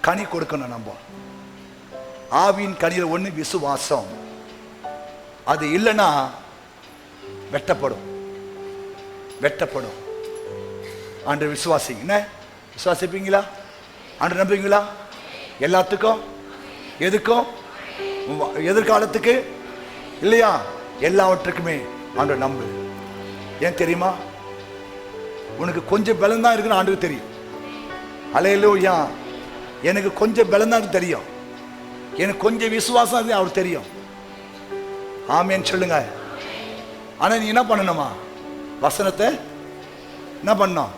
கனி கொடுக்கணும் நம்ம. ஆவியின் கனியில் ஒன்று விசுவாசம். அது இல்லைன்னா வெட்டப்படும், வெட்டப்படும். ஆண்டு விசுவாசிங்க, என்ன விசுவாசிப்பீங்களா? ஆண்டு நம்புவீங்களா? எல்லாத்துக்கும், எதுக்கும், எதிர்காலத்துக்கு இல்லையா, எல்லாவற்றுக்குமே ஆண்டு நம்பு. ஏன் தெரியுமா? உனக்கு கொஞ்சம் பலம் தான் இருக்குன்னு ஆண்டுக்கு தெரியும். அல்லேலூயா. எனக்கு கொஞ்சம் பலம் தான் தெரியும், எனக்கு கொஞ்சம் விசுவாசம் இருக்கு அவருக்கு தெரியும். ஆமேன்னு சொல்லுங்க. ஆனா நீ என்ன பண்ணணுமா? வசனத்தை என்ன பண்ணணும்?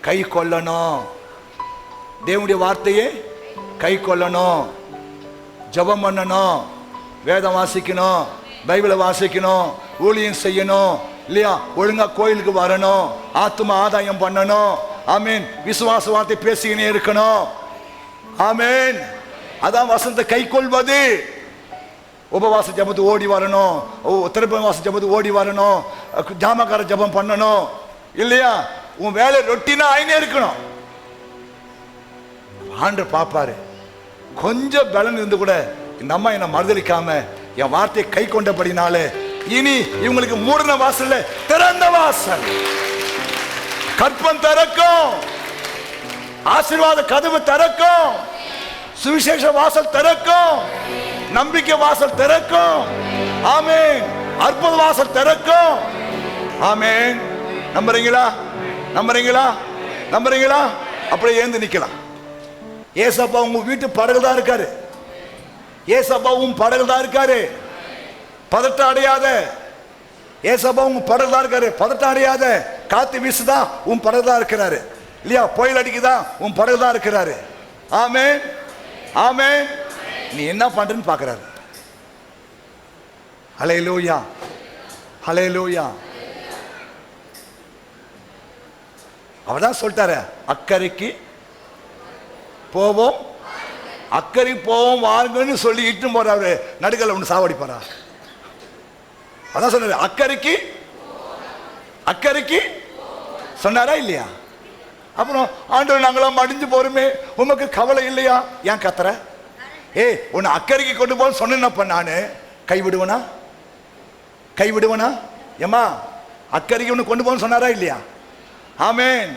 கை கொள்ளணும். தேவனுடைய வார்த்தையை கை கொள்ளணும், ஜெபம் பண்ணணும், வேதம் வாசிக்கணும், பைபிளை வாசிக்கணும், ஊழியம் செய்யணும் இல்லையா, ஒழுங்கா கோயிலுக்கு வரணும், ஆத்தும ஆதாயம் பண்ணணும். ஆமேன். விசுவாச வார்த்தை பேசிக்கினே இருக்கணும். ஆமேன். அதான் வசனத்தை கை கொள்வது. உபவாச ஜபத்து ஓடி வரணும், திரைப்பவாச ஜபத்து ஓடி வரணும், ஜாமக்கார ஜபம் பண்ணணும் இல்லையா, உன் வேலை ரொட்டினா ஆயினே இருக்கணும். ஆண்டவர் பாப்பாரு. கொஞ்சம் பலன் இருந்து கூட இந்த அம்மா என்ன மறுதளிக்காம என் வார்த்தையை கை கொண்டபடினாலே இனி இவங்களுக்கு மூடின வாசல்ல திறந்த வாசல், கற்பம் திறக்கும், ஆசீர்வாத கதவு திறக்கும், சுவிசேஷ வாசல் திறக்கும், நம்பிக்கை வாசல் திறக்கும். ஆமென். அற்புத வாசல் திறக்கும். ஆமென். நம்புறீங்களா? நம்புறீங்களா? நம்புறீங்களா? அப்படியே ஏந்து நிக்கலாம். ஏசப்பா உங்க வீட்டு படகு தான் இருக்காரு. ஏசப்பா உன் படகு தான் இருக்காரு. பதட்டம் அடையாத. ஏசப்பா உங்க படகு தான் இருக்காரு. பதட்டம் அடையாத. காத்து வீசுதான் உன் படகு தான் இருக்கிறாரு இல்லையா, புயல் அடிக்குதான் உன் படகு தான் இருக்கிறாரு. ஆமென். ஆமென். நீ என்ன பண்றன்னு பாக்குறாரு. ஹல்லேலூயா. ஹல்லேலூயா. அவர்தான் சொல்லிட்டாரு, அக்கறைக்கு போவோம், அக்கறை போவோம் வாருங்கன்னு சொல்லி இட்டு போறாரு. நடுக்கல ஒன்று சாவடிப்பாரா? அதான் சொன்னாரு, அக்கறைக்கு, அக்கறைக்கு சொன்னாரா இல்லையா? அப்புறம் ஆண்டவர் நாங்களாம் மடிஞ்சு போறோமே, உமக்கு கவலை இல்லையா? ஏன் கத்துற? உன்னை அக்கறைக்கு கொண்டு போன்னு சொன்னப்ப நானு கைவிடுவனா? கைவிடுவனா? ஏமா அக்கறைக்கு ஒன்று கொண்டு போன்னு சொன்னாரா இல்லையா? ஆமென்.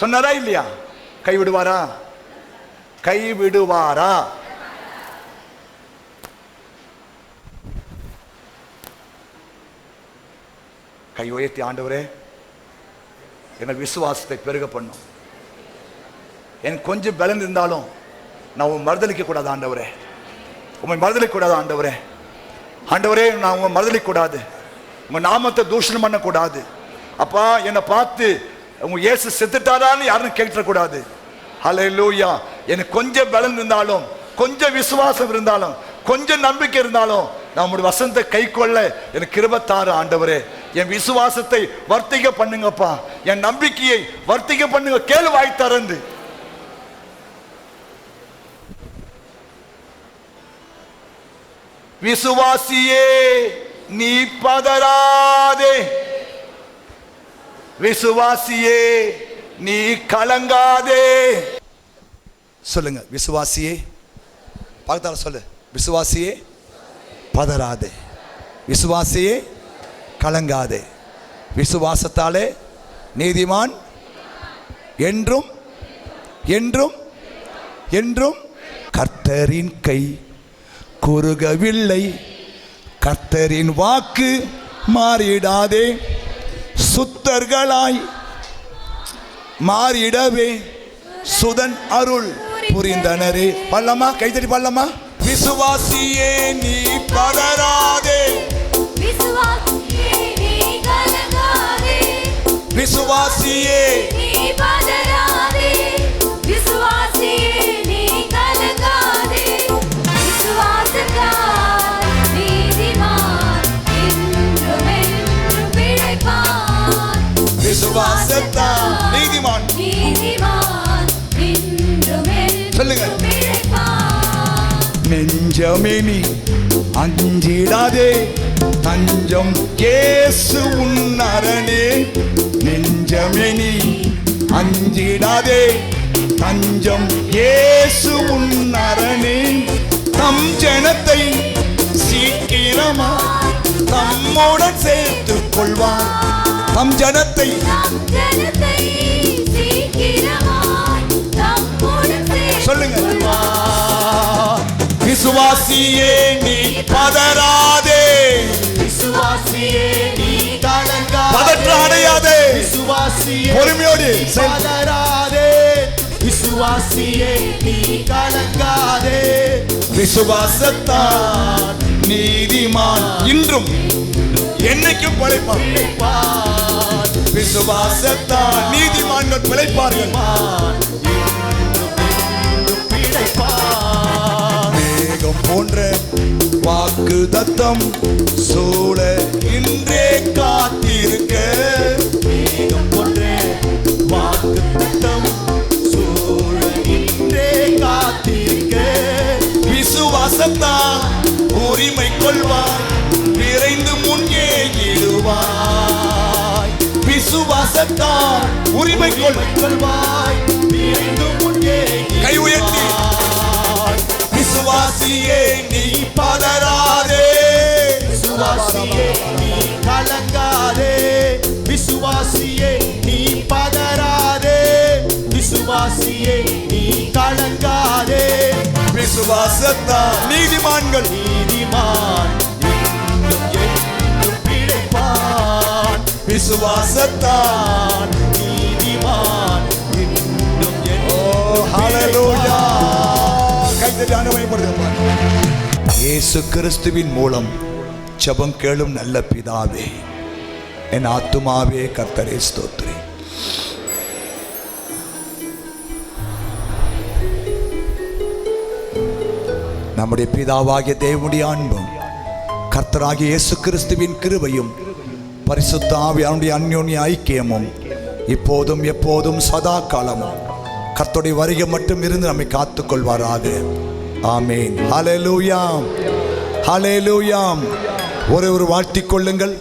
சொன்னாரா இல்லையா? கைவிடுவாரா? கைவிடுவாரா? கை உயர்த்தி, ஆண்டவரே எங்கள் விசுவாசத்தை பெருக பண்ணும். எனக்கு கொஞ்சம் பலன் இருந்தாலும் நான் உன் மறுதலிக்க கூடாது ஆண்டவரே, உண்மை மறுதலிக்க கூடாது ஆண்டவரே. ஆண்டவரே நான் உங்க மறுதலிக்க கூடாது, உங்க நாமத்தை தூஷணம் பண்ணக்கூடாது. அப்பா என்னை பார்த்து உங்க இயேசு செத்துட்டாரான்னு யாரும் கேட்கக்கூடாது. ஹல்லேலூயா. எனக்கு கொஞ்சம் பலன் இருந்தாலும், கொஞ்சம் விசுவாசம் இருந்தாலும், கொஞ்சம் நம்பிக்கை இருந்தாலும் நம்முடைய வசனத்தை கை கொள்ள எனக்கு கிருபை தாரு ஆண்டவரே. என் விசுவாசத்தை வர்த்திக்க பண்ணுங்கப்பா, என் நம்பிக்கையை வர்த்திக்க பண்ணுங்க. கேளு வாய் திறந்து. விசுவாசியே நீ பதறாதே, விசுவாசியே நீ கலங்காதே. சொல்லுங்க, விசுவாசியே. பார்த்தால சொல்லு, விசுவாசியே பதறாதே, விசுவாசியே கலங்காதே. விசுவாசத்தாலே நீதிமான் என்றும் என்றும் என்றும். கர்த்தரின் கை குறுகவில்லை, கர்த்தரின் வாக்கு மாறிடாதே. சுத்தர்களாய் மாறிடவே சுதன் அருள் புரிந்தனரே. பல்லமா, கைத்தடி பல்லமா. விசுவாசியே நீ பதறாதே,
விசுவாசியே நீ கலங்காதே,
விசுவாசியே
நீ பதறாதே, விசுவாசியே நீ கலங்காதே. விசுவாசத்தால் நீதிமான் என்றும் என்றும் பிழைப்பான்.
விசுவாசத்தால் நீதிமான்.
நீதிமான் என்றும்
சொல்லுங்க.
என்றும் பிழைப்பான்.
நெஞ்சமே நீ அஞ்சிடாதே, தஞ்சம் இயேசு உன் அரணே. நெஞ்சமே நீ அஞ்சிடாதே, தஞ்சம் இயேசு உன் அரணே. தம் ஜனத்தை சீக்கிரமா தம்முடன் சேர்த்துக் கொள்வார். தம் ஜனத்தை
நம் ஜனத்தை சீக்கிரமாய் தம்மோடு
சொல்லுங்க.
சேர்த்துக்கொள்வார்.
விசுவாசியே நீ பதறாதே,
விசுவாசியே நீ கலங்காதே,
பதற்ற அடையாதே,
விசுவாசியே
பொறுமையோடு செல்.
பதறாதே, விசுவாசியே நீ கலங்காதே.
விசுவாசத்தால் நீதிமான் இன்றும் என்னைக்கும் பிழைப்பான். விசுவாசத்தால் நீதிமான்கள் பிழைப்பார்கள். மேகம் போன்ற வாக்கு தத்தம் சூழ இன்றே காத்திருக்க.
மேகம் போன்ற வாக்குத்தத்தம் சூழ இன்றே காத்திருக்க.
விசுவாசத்தால் உரிமை கொள்வார், விரைந்து முன்னே இடுவாய். விசுவாசத்தால் உரிமை கொள்வாய்,
விரைந்து முன்னே
கை உயர்த்தி. விசுவாசியே நீ பதறாதே,
விசுவாசியே நீ கலங்காதே, விசுவாசியே நீ பதறாதே, விசுவாசியே நீ கலங்காதே.
விசுவாசத்தால் நீதிமான்கள்
நீதிமான் என்றும் என்றும் பிழைப்பான்.
விசுவாசத்தால்
நீதிமான் என்றும் என்றும்
ஹல்லேலூயா. கைத்தட்டி அனுபவப்படுத்துங்க. இயேசு கிறிஸ்துவின் மூலம் ஜெபம் கேளும் நல்ல பிதாவே, என் ஆத்துமாவே கர்த்தரை ஸ்தோத்திரி. நம்முடைய பிதாவாகிய தேவனுடைய அன்பும் கர்த்தராகிய இயேசு கிறிஸ்துவின் கிருபையும் பரிசுத்த ஆவியானுடைய அந்யோன்ய ஐக்கியமும் இப்போதும் எப்போதும் சதா காலமும் கர்த்தருடைய வருகை மட்டும் இருந்து நம்மை காத்துக் கொள்வாராக. ஆமேன். ஹல்லேலூயா, ஹல்லேலூயா. ஒரு வாழ்த்திக் கொள்ளுங்கள்.